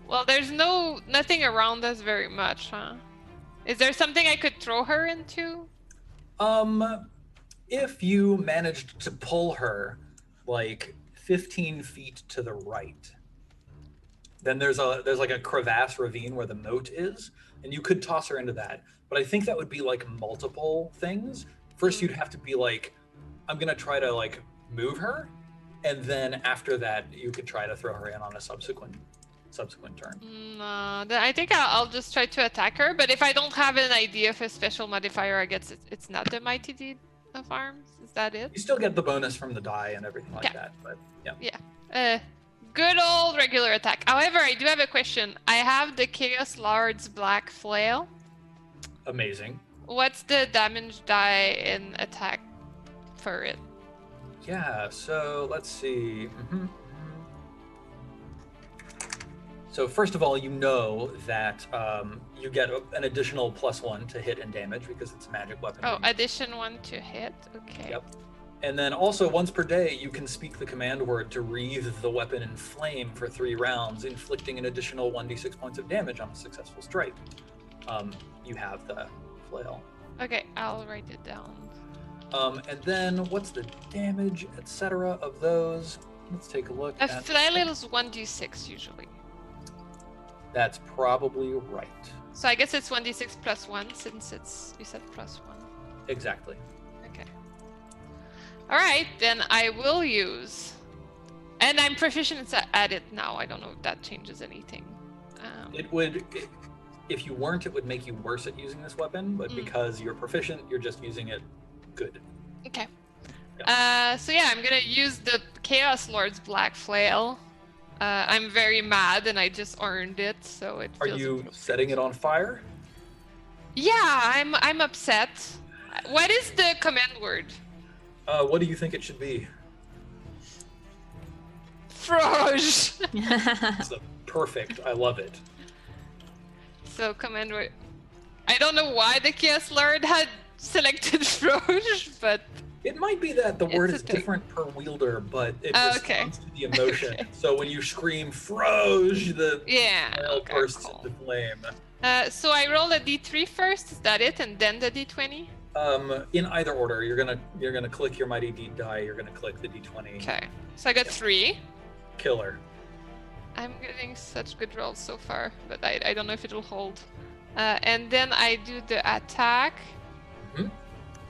Well, there's nothing around us very much, huh? Is there something I could throw her into? If you managed to pull her like 15 feet to the right, then there's like a crevasse ravine where the moat is, and you could toss her into that. But I think that would be like multiple things. First, you'd have to be like, I'm gonna try to like move her, and then after that, you could try to throw her in on a subsequent turn. Then I think I'll just try to attack her. But if I don't have an idea of a special modifier, I guess it's not the mighty deed of arms. Is that it? You still get the bonus from the die and everything like that. But yeah. Good old regular attack. However, I do have a question. I have the Chaos Lord's Black Flail. Amazing. What's the damage die in attack for it? Yeah, so let's see. So first of all, you know that you get an additional +1 to hit and damage because it's a magic weapon. Oh, addition 1 to hit. Okay. Yep. And then also once per day, you can speak the command word to wreathe the weapon in flame for 3 rounds, inflicting an additional 1d6 points of damage on a successful strike. You have the flail. Okay, I'll write it down. And then what's the damage, etc. of those? Let's take a look. A flail is 1d6 usually. That's probably right. So I guess it's 1d6 +1 since you said +1. Exactly. Okay. All right, then I will use, and I'm proficient at it now. I don't know if that changes anything. If you weren't, it would make you worse at using this weapon. But because you're proficient, you're just using it good. Okay. Yeah. So yeah, I'm gonna use the Chaos Lord's Black Flail. I'm very mad, and I just earned it, so it. Are you setting it on fire? Yeah, I'm upset. What is the command word? What do you think it should be? Froge. It's perfect. I love it. So command word. I don't know why the Chaos Lord had selected Froge, but It might be that the word a is thing. different per wielder, but it Okay. responds to the emotion. So when you scream "Froge," the Yeah. file Okay, bursts cool. into flame. So I roll a d3 first. Is that it, and then the d20? In either order, you're gonna click your mighty D die. You're gonna click the D20. Okay. So I got 3. Killer. I'm getting such good rolls so far, but I don't know if it'll hold. And then I do the attack. Mhm.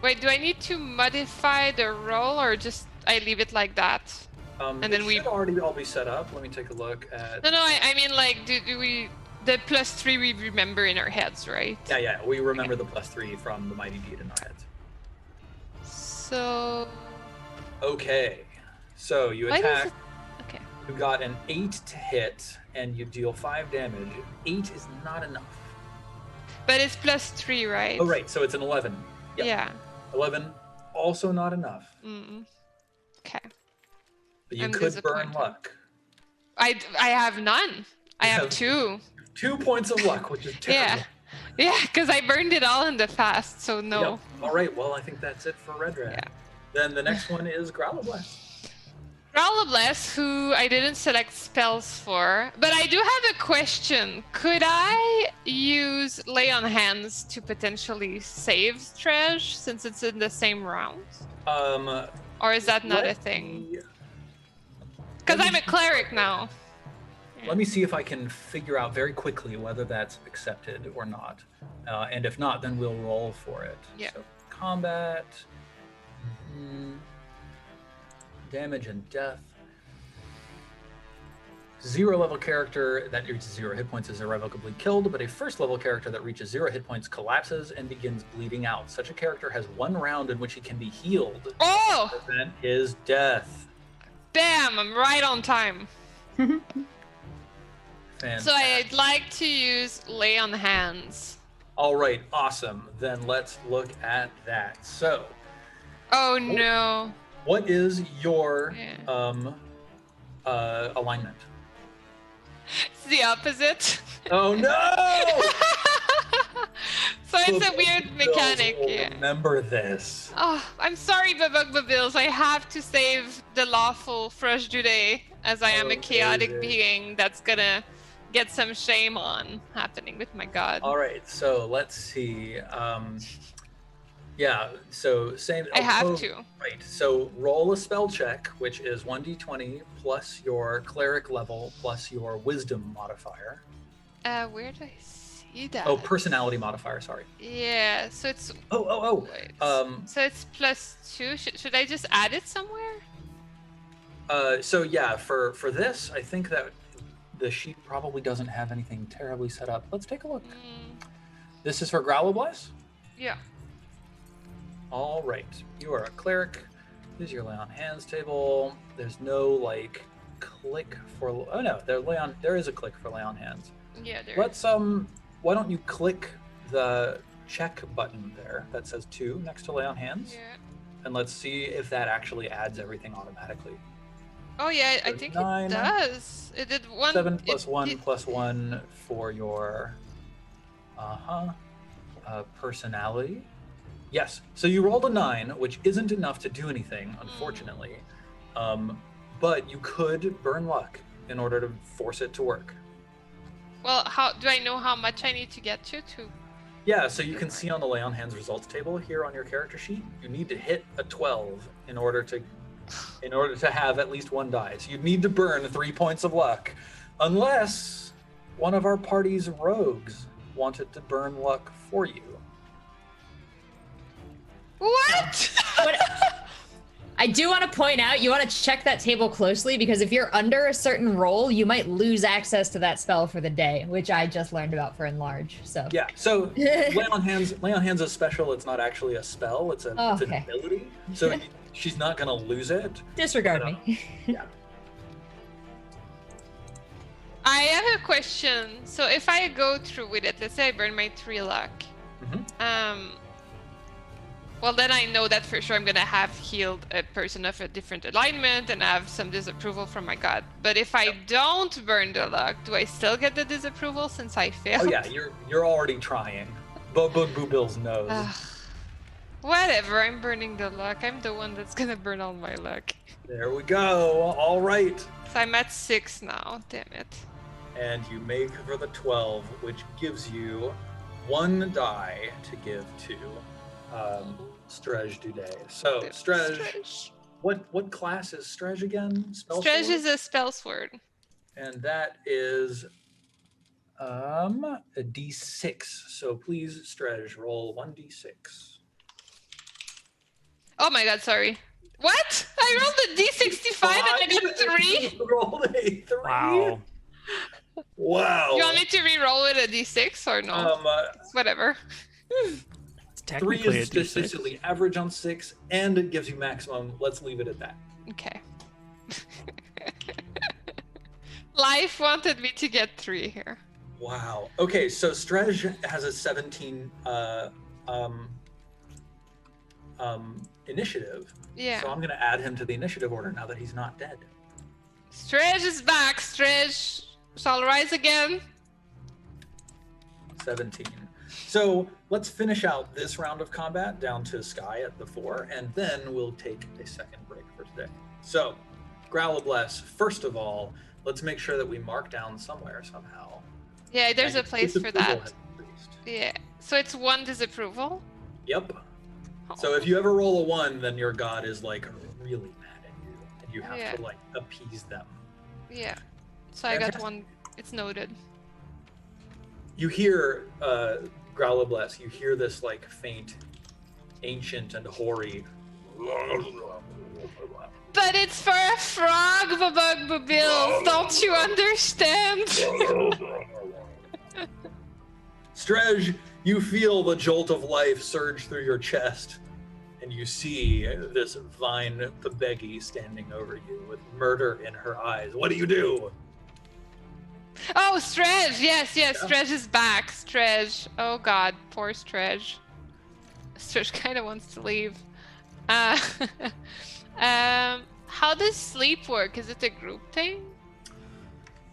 Wait, do I need to modify the roll, or just I leave it like that? And then we- should already all be set up. Let me take a look at. No, I mean, like, do we... The +3 we remember in our heads, right? Yeah. We remember the +3 from the mighty deed in our heads. So... Okay. So you Why does attack. it... Okay. You got an 8 to hit, and you deal 5 damage. 8 is not enough. But it's +3, right? Oh right, so it's an 11. Yep. Yeah. 11, also not enough. Okay. But you I'm could burn disappointed. luck. I have none. I You have have 2. 2 points of luck, which is terrible. Yeah, because I burned it all in the fast, so no. Yep. All right, well, I think that's it for Red Rat. Yeah. Then the next one is Growlblast. Growlblast, who I didn't select spells for, but I do have a question. Could I use Lay on Hands to potentially save Tresh since it's in the same round? Or is that not a thing? Because I'm a cleric now. Let me see if I can figure out very quickly whether that's accepted or not. And if not, then we'll roll for it. Yeah. So combat, damage and death. 0 level character that reaches 0 hit points is irrevocably killed, but a first level character that reaches 0 hit points collapses and begins bleeding out. Such a character has 1 round in which he can be healed Oh! to prevent his death. Damn, I'm right on time. Fantastic. So I'd like to use Lay on Hands. All right, awesome. Then let's look at that. So, Oh no. what is your Yeah. alignment? It's the opposite. Oh no! So it's a Bubuk weird Bills mechanic, will yeah. Remember this. Oh, I'm sorry, Bubuk Bills. I have to save the lawful Fresh Jude, as I am a chaotic Amazing. being that's gonna get some shame on happening with my god. All right, so let's see. Yeah, so same. I have oh, to. Right, so roll a spell check, which is 1d20 plus your cleric level plus your wisdom modifier. Where do I see that? Oh, personality modifier, sorry. Yeah, so it's... Wait. So it's +2. Should I just add it somewhere? So yeah, for this, I think that the sheet probably doesn't have anything terribly set up. Let's take a look. This is for Growlblast? Yeah. All right, you are a cleric. Here's your lay on hands table. There's no like click for, oh no, there is a click for lay on hands. Yeah, there Let's why don't you click the check button there that says 2 next to lay on hands, Yeah. and let's see if that actually adds everything automatically. Oh yeah, I There's think 9. it does. It did 1. 7 plus it 1 did- plus 1 for your personality. Yes, so you rolled a 9, which isn't enough to do anything, unfortunately. But you could burn luck in order to force it to work. Well, how do I know how much I need to get to? Yeah, so you can see on the lay on hands results table here on your character sheet, you need to hit a 12 in order to have at least 1 die. So you'd need to burn 3 points of luck, unless one of our party's rogues wanted to burn luck for you. What? I do want to point out, you want to check that table closely, because if you're under a certain roll, you might lose access to that spell for the day, which I just learned about for Enlarge. So Yeah, so lay on hands is special. It's not actually a spell. It's an Okay. ability. So she's not gonna lose it. disregard But, me. Yeah. I have a question. So if I go through with it, let's say I burn my 3 luck. Well, then I know that for sure I'm gonna have healed a person of a different alignment and have some disapproval from my god. But if I don't burn the luck, do I still get the disapproval since I failed? Oh yeah, you're already trying. Boo Bills knows. Ugh. Whatever, I'm burning the luck. I'm the one that's gonna burn all my luck. There we go. All right. So I'm at 6 now, damn it. And you make for the 12, which gives you 1 die to give to Strej Dudet. So, Strej, what class is Strej again? Spell Strej sword? is a spell sword. And that is a d6. So please, Strej, roll 1d6. Oh my god, sorry. What? I rolled a d65 and I got 3? You rolled a 3? Wow. Wow. You want me to re-roll with a d6 or no? Whatever. It's 3 technically is a D6. statistically average on 6, and it gives you maximum. Let's leave it at that. Okay. Life wanted me to get 3 here. Wow. Okay, so Strej has a 17 initiative. Yeah. So I'm going to add him to the initiative order now that he's not dead. Strej is back. Strej shall rise again. 17. So let's finish out this round of combat down to Sky at the 4, and then we'll take a second break for today. So, Growlbless, first of all, let's make sure that we mark down somewhere somehow. Yeah, there's a And place for disapproval that. has increased. Yeah. So it's 1 disapproval. Yep. So if you ever roll a 1, then your god is like really mad at you, and you have to like appease them. Yeah. So I got 1. It's noted. You hear, Growlbless, you hear this like faint, ancient and hoary. But it's for a frog, Babugbabil. Don't you understand? Strej, you feel the jolt of life surge through your chest, and you see this Vine Pabegi standing over you with murder in her eyes. What do you do? Oh, Strej! Yes, Strej is back. Strej. Oh god, poor Strej. Strej kind of wants to leave. How does sleep work? Is it a group thing?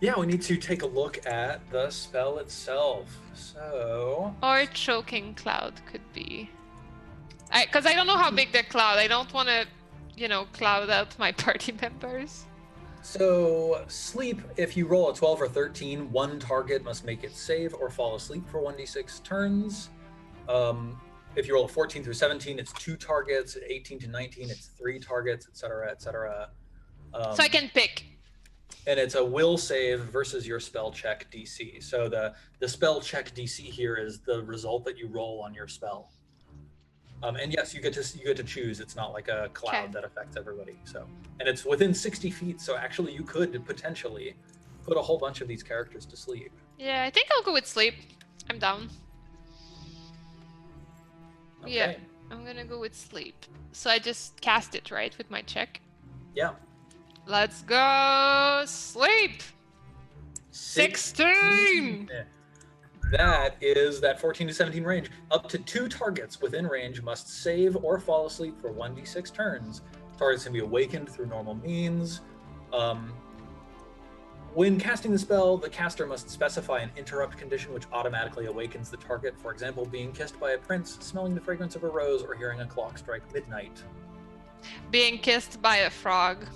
Yeah, we need to take a look at the spell itself. So... Or choking cloud could be. Because I don't know how big the cloud. I don't want to, cloud out my party members. So, sleep, if you roll a 12 or 13, one target must make it save or fall asleep for 1d6 turns. If you roll a 14 through 17, it's 2 targets. 18 to 19, it's 3 targets, etc., etc. So I can pick. And it's a will save versus your spell check DC. So the spell check DC here is the result that you roll on your spell. And yes, you get to choose. It's not like a cloud that affects everybody. So, and it's within 60 feet. So actually, you could potentially put a whole bunch of these characters to sleep. Yeah, I think I'll go with sleep. I'm down. Okay. Yeah, I'm gonna go with sleep. So I just cast it, right, with my check? Yeah. Let's go sleep. 16. That is that 14 to 17 range. Up to 2 targets within range must save or fall asleep for 1d6 turns. Targets can be awakened through normal means. When casting the spell, the caster must specify an interrupt condition which automatically awakens the target. For example, being kissed by a prince, smelling the fragrance of a rose, or hearing a clock strike midnight. Being kissed by a frog.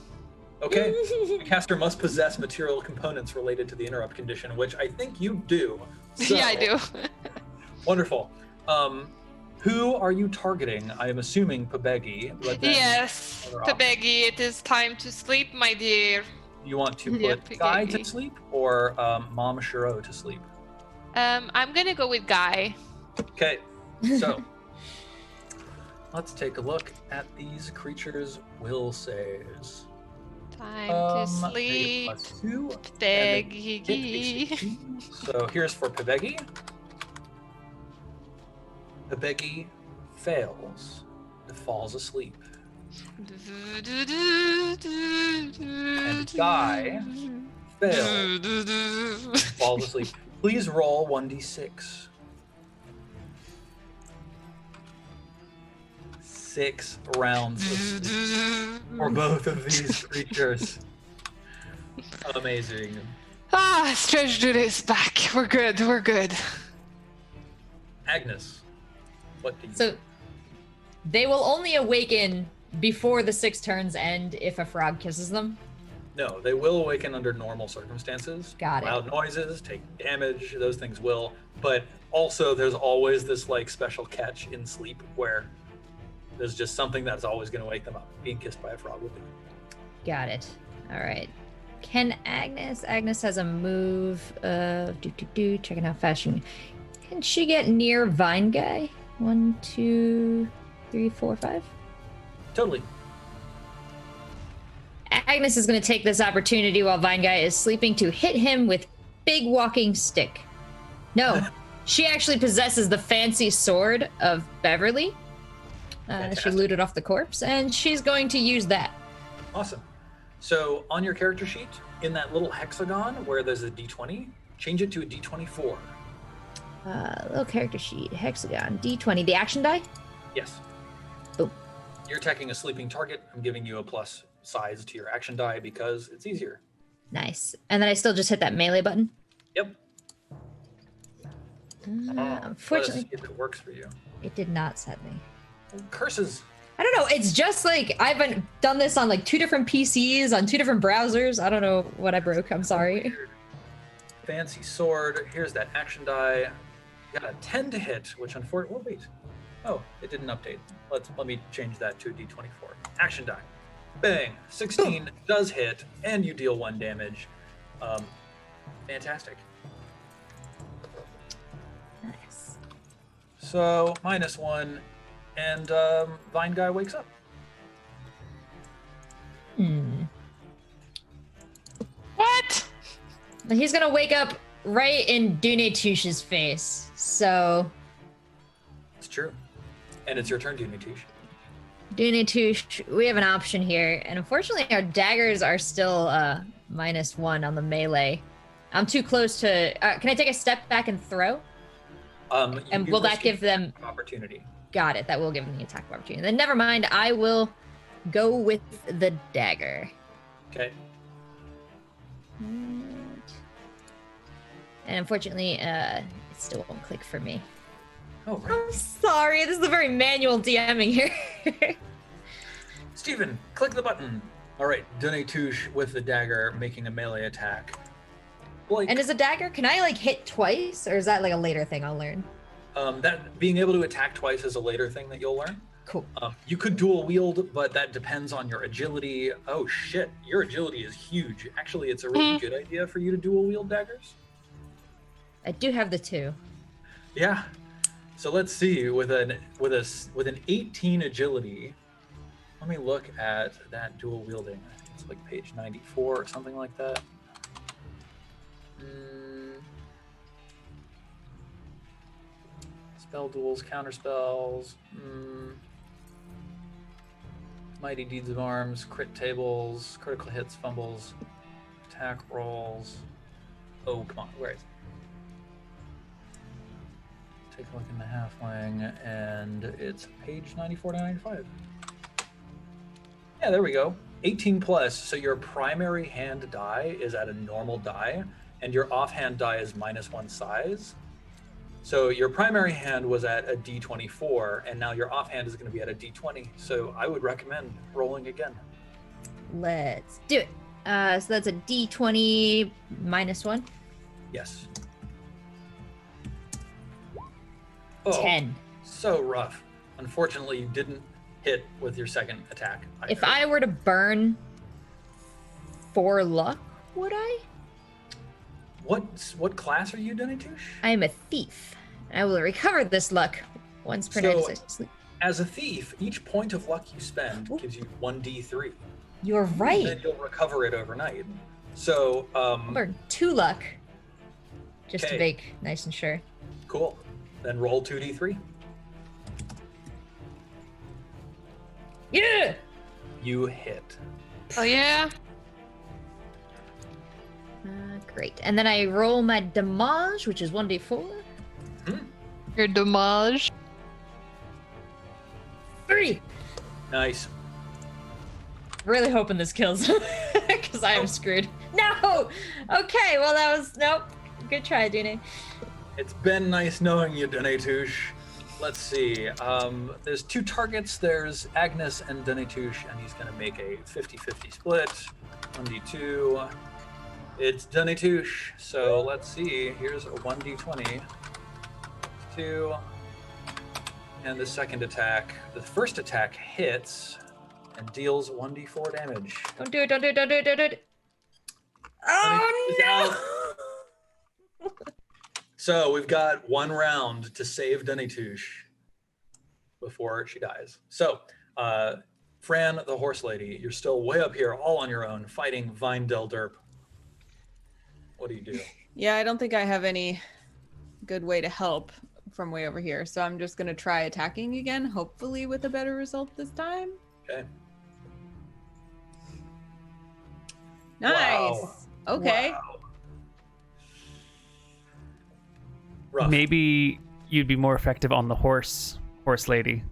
Okay. The caster must possess material components related to the interrupt condition, which I think you do. So, yeah, I do. Wonderful. Who are you targeting? I am assuming Pabegi. Yes, Pabegi, it is time to sleep, my dear. You want to put Guy to sleep or Mom Shiro to sleep? I'm gonna go with Guy. Okay, so let's take a look at these creatures' will saves. Time to sleep, Pabegi. So here's for Pabegi. Pabegi fails. It falls asleep. And Guy fails. Falls asleep. Please roll 1d6. 6 rounds of sleep for both of these creatures. Amazing. Ah, Strej Dudet is back. We're good. Agnes, what do you... So, They will only awaken before the 6 turns end if a frog kisses them. No, they will awaken under normal circumstances. Got it. Loud noises, taking damage, those things will. But also, there's always this like special catch in sleep where there's just something that's always going to wake them up. Being kissed by a frog will do. Got it. All right. Can Agnes? Agnes has a move of checking how fast she can she get near Vine Guy? 1, 2, 3, 4, 5. Totally. Agnes is going to take this opportunity while Vine Guy is sleeping to hit him with big walking stick. No, she actually possesses the fancy sword of Beverly. She looted off the corpse, and she's going to use that. Awesome. So on your character sheet, in that little hexagon where there's a d20, change it to a d24. Little character sheet, hexagon, d20, the action die? Yes. Boom. You're attacking a sleeping target. I'm giving you a plus size to your action die because it's easier. Nice. And then I still just hit that melee button? Yep. Unfortunately, if it works for you. It did not set me. Curses. I don't know. It's just like I've been done this on like 2 different PCs on 2 different browsers. I don't know what I broke. I'm sorry. Weird. Fancy sword. Here's that action die. You got a 10 to hit, which unfortunately. Oh wait. Oh, it didn't update. Let me change that to a d24. Action die. Bang. 16 does hit, and you deal 1 damage. Fantastic. Nice. So -1, and Vine Guy wakes up. What? He's gonna wake up right in Dunetouche's face. So It's true. And it's your turn, Dunetouche. Dunetouche, we have an option here, and unfortunately our daggers are still -1 on the melee. I'm too close to. Can I take a step back and throw? And will that give them opportunity? Got it. That will give them the attack of opportunity. Then never mind. I will go with the dagger. Okay. And unfortunately, it still won't click for me. Oh, right. I'm sorry. This is a very manual DMing here. Steven, click the button. All right, Dunetouche with the dagger making a melee attack. And is a dagger, can I like hit twice, or is that like a later thing I'll learn? That being able to attack twice is a later thing that you'll learn. Cool. You could dual wield, but that depends on your agility. Oh shit, your agility is huge. Actually, it's a really good idea for you to dual wield daggers. I do have the 2. Yeah. So let's see, with an 18 agility, let me look at that dual wielding. I think it's like page 94 or something like that. Spell duels, counter spells, mighty deeds of arms, crit tables, critical hits, fumbles, attack rolls. Oh, come on, where is it? Take a look in the halfling, and it's page 94 to 95. Yeah, there we go. 18 plus, so your primary hand die is at a normal die, and your offhand die is -1 size. So your primary hand was at a d24, and now your offhand is going to be at a d20. So I would recommend rolling again. Let's do it. So that's a d20 -1. Yes. Oh, 10. So rough. Unfortunately, you didn't hit with your second attack. If I were to burn 4 luck, would I? What class are you, Dunetouche? I am a thief. I will recover this luck once per night as I sleep. As a thief, each point of luck you spend gives you 1d3. You're right. And then you'll recover it overnight. So, burn 2 luck. Just to make nice and sure. Cool. Then roll 2d3. Yeah! You hit. Oh yeah. Great. And then I roll my damage, which is 1d4. Your damage. 3. Nice. Really hoping this kills him, because I am screwed. No! Okay, well that was, nope. Good try, Dune. It's been nice knowing you, Dunetouche. Let's see. There's 2 targets. There's Agnes and Denetouche, and he's going to make a 50-50 split. 1d2. It's Denetouche. So let's see. Here's a 1d20. 2. And the second attack. The first attack hits and deals 1d4 damage. Don't do it. Don't do it. Don't do it. Don't do it. Oh, no. So we've got 1 round to save Denetouche before she dies. So, Fran, the horse lady, you're still way up here all on your own fighting Vine Del Derp. What do you do? Yeah, I don't think I have any good way to help from way over here. So I'm just going to try attacking again, hopefully with a better result this time. Okay. Nice. Wow. Okay. Wow. Rough. Maybe you'd be more effective on the horse lady.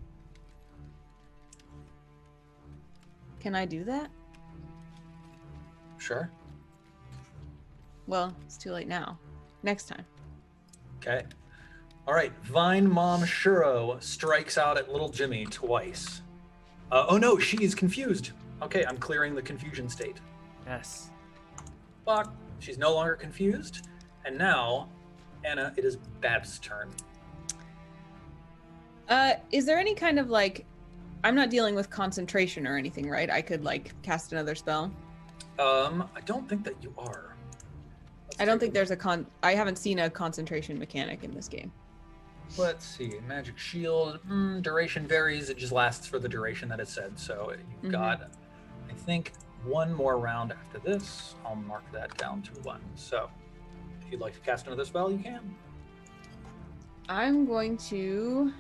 Can I do that? Sure. Well, it's too late now. Next time. Okay. All right. Vine Mom Shuro strikes out at little Jimmy twice. Oh no, she is confused. Okay, I'm clearing the confusion state. Yes. Fuck. She's no longer confused. And now, Anna, it is Bab's turn. Is there any kind of like, I'm not dealing with concentration or anything, right? I could like cast another spell. I don't think that you are. I don't think there's I haven't seen a concentration mechanic in this game. Let's see. Magic Shield. Duration varies. It just lasts for the duration that it said. So you've got, I think, 1 more round after this. I'll mark that down to 1. So if you'd like to cast another spell, you can. I'm going to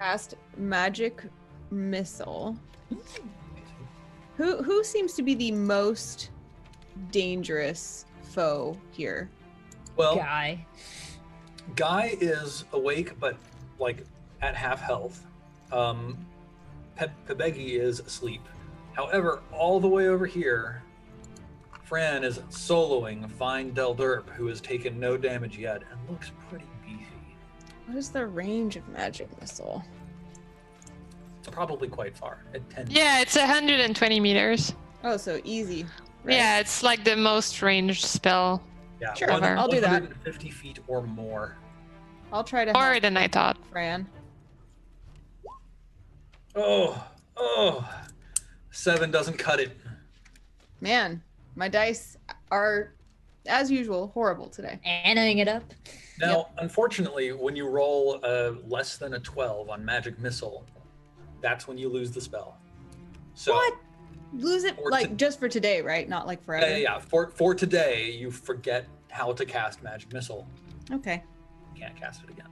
cast Magic Missile. Who seems to be the most dangerous foe here? Well, Guy. is awake, but like at half health. Pebegi is asleep. However, all the way over here, Fran is soloing Vine Del Derp, who has taken no damage yet and looks pretty beefy. What is the range of Magic Missile? It's probably quite far at 10. Yeah, it's 120 meters. Oh, so easy. Right? Yeah, it's like the most ranged spell. Yeah, Sure, I'll do that. 150 feet or more. I'll try to More help than I thought. Fran. Oh, 7 doesn't cut it. Man, my dice are, as usual, horrible today. Annaing it up. Now, unfortunately, when you roll less than a 12 on Magic Missile, that's when you lose the spell. So, What? Lose it Or like to- just for today, right? Not like forever. Yeah. For today, you forget how to cast Magic Missile. Okay. You can't cast it again.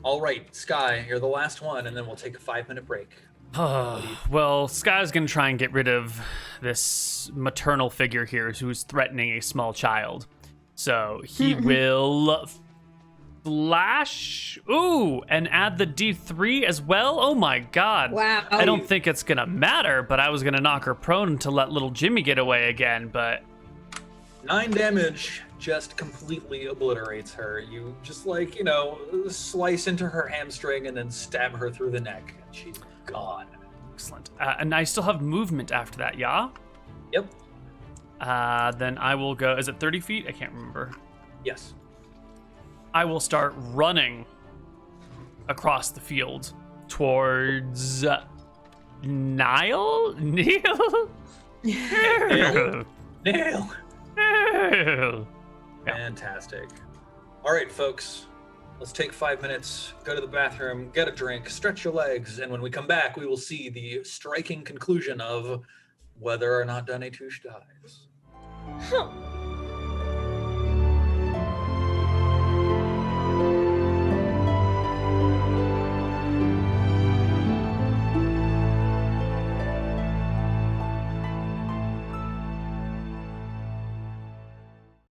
All right, Sky, you're the last one, and then we'll take a 5-minute break. Well, Sky's gonna try and get rid of this maternal figure here who's threatening a small child. So he will flash. Ooh, and add the D3 as well. Oh my god. Wow. I don't think it's gonna matter, but I was gonna knock her prone to let little Jimmy get away again, but 9 damage just completely obliterates her. You just slice into her hamstring and then stab her through the neck, and she's gone. excellent. And I still have movement after that, yeah? Yep. Then I will go. Is it 30 feet? I can't remember. Yes. I will start running across the field towards Neal? Nail. Yeah. Fantastic. All right, folks. Let's take 5 minutes, go to the bathroom, get a drink, stretch your legs, and when we come back, we will see the striking conclusion of whether or not Denetouche dies.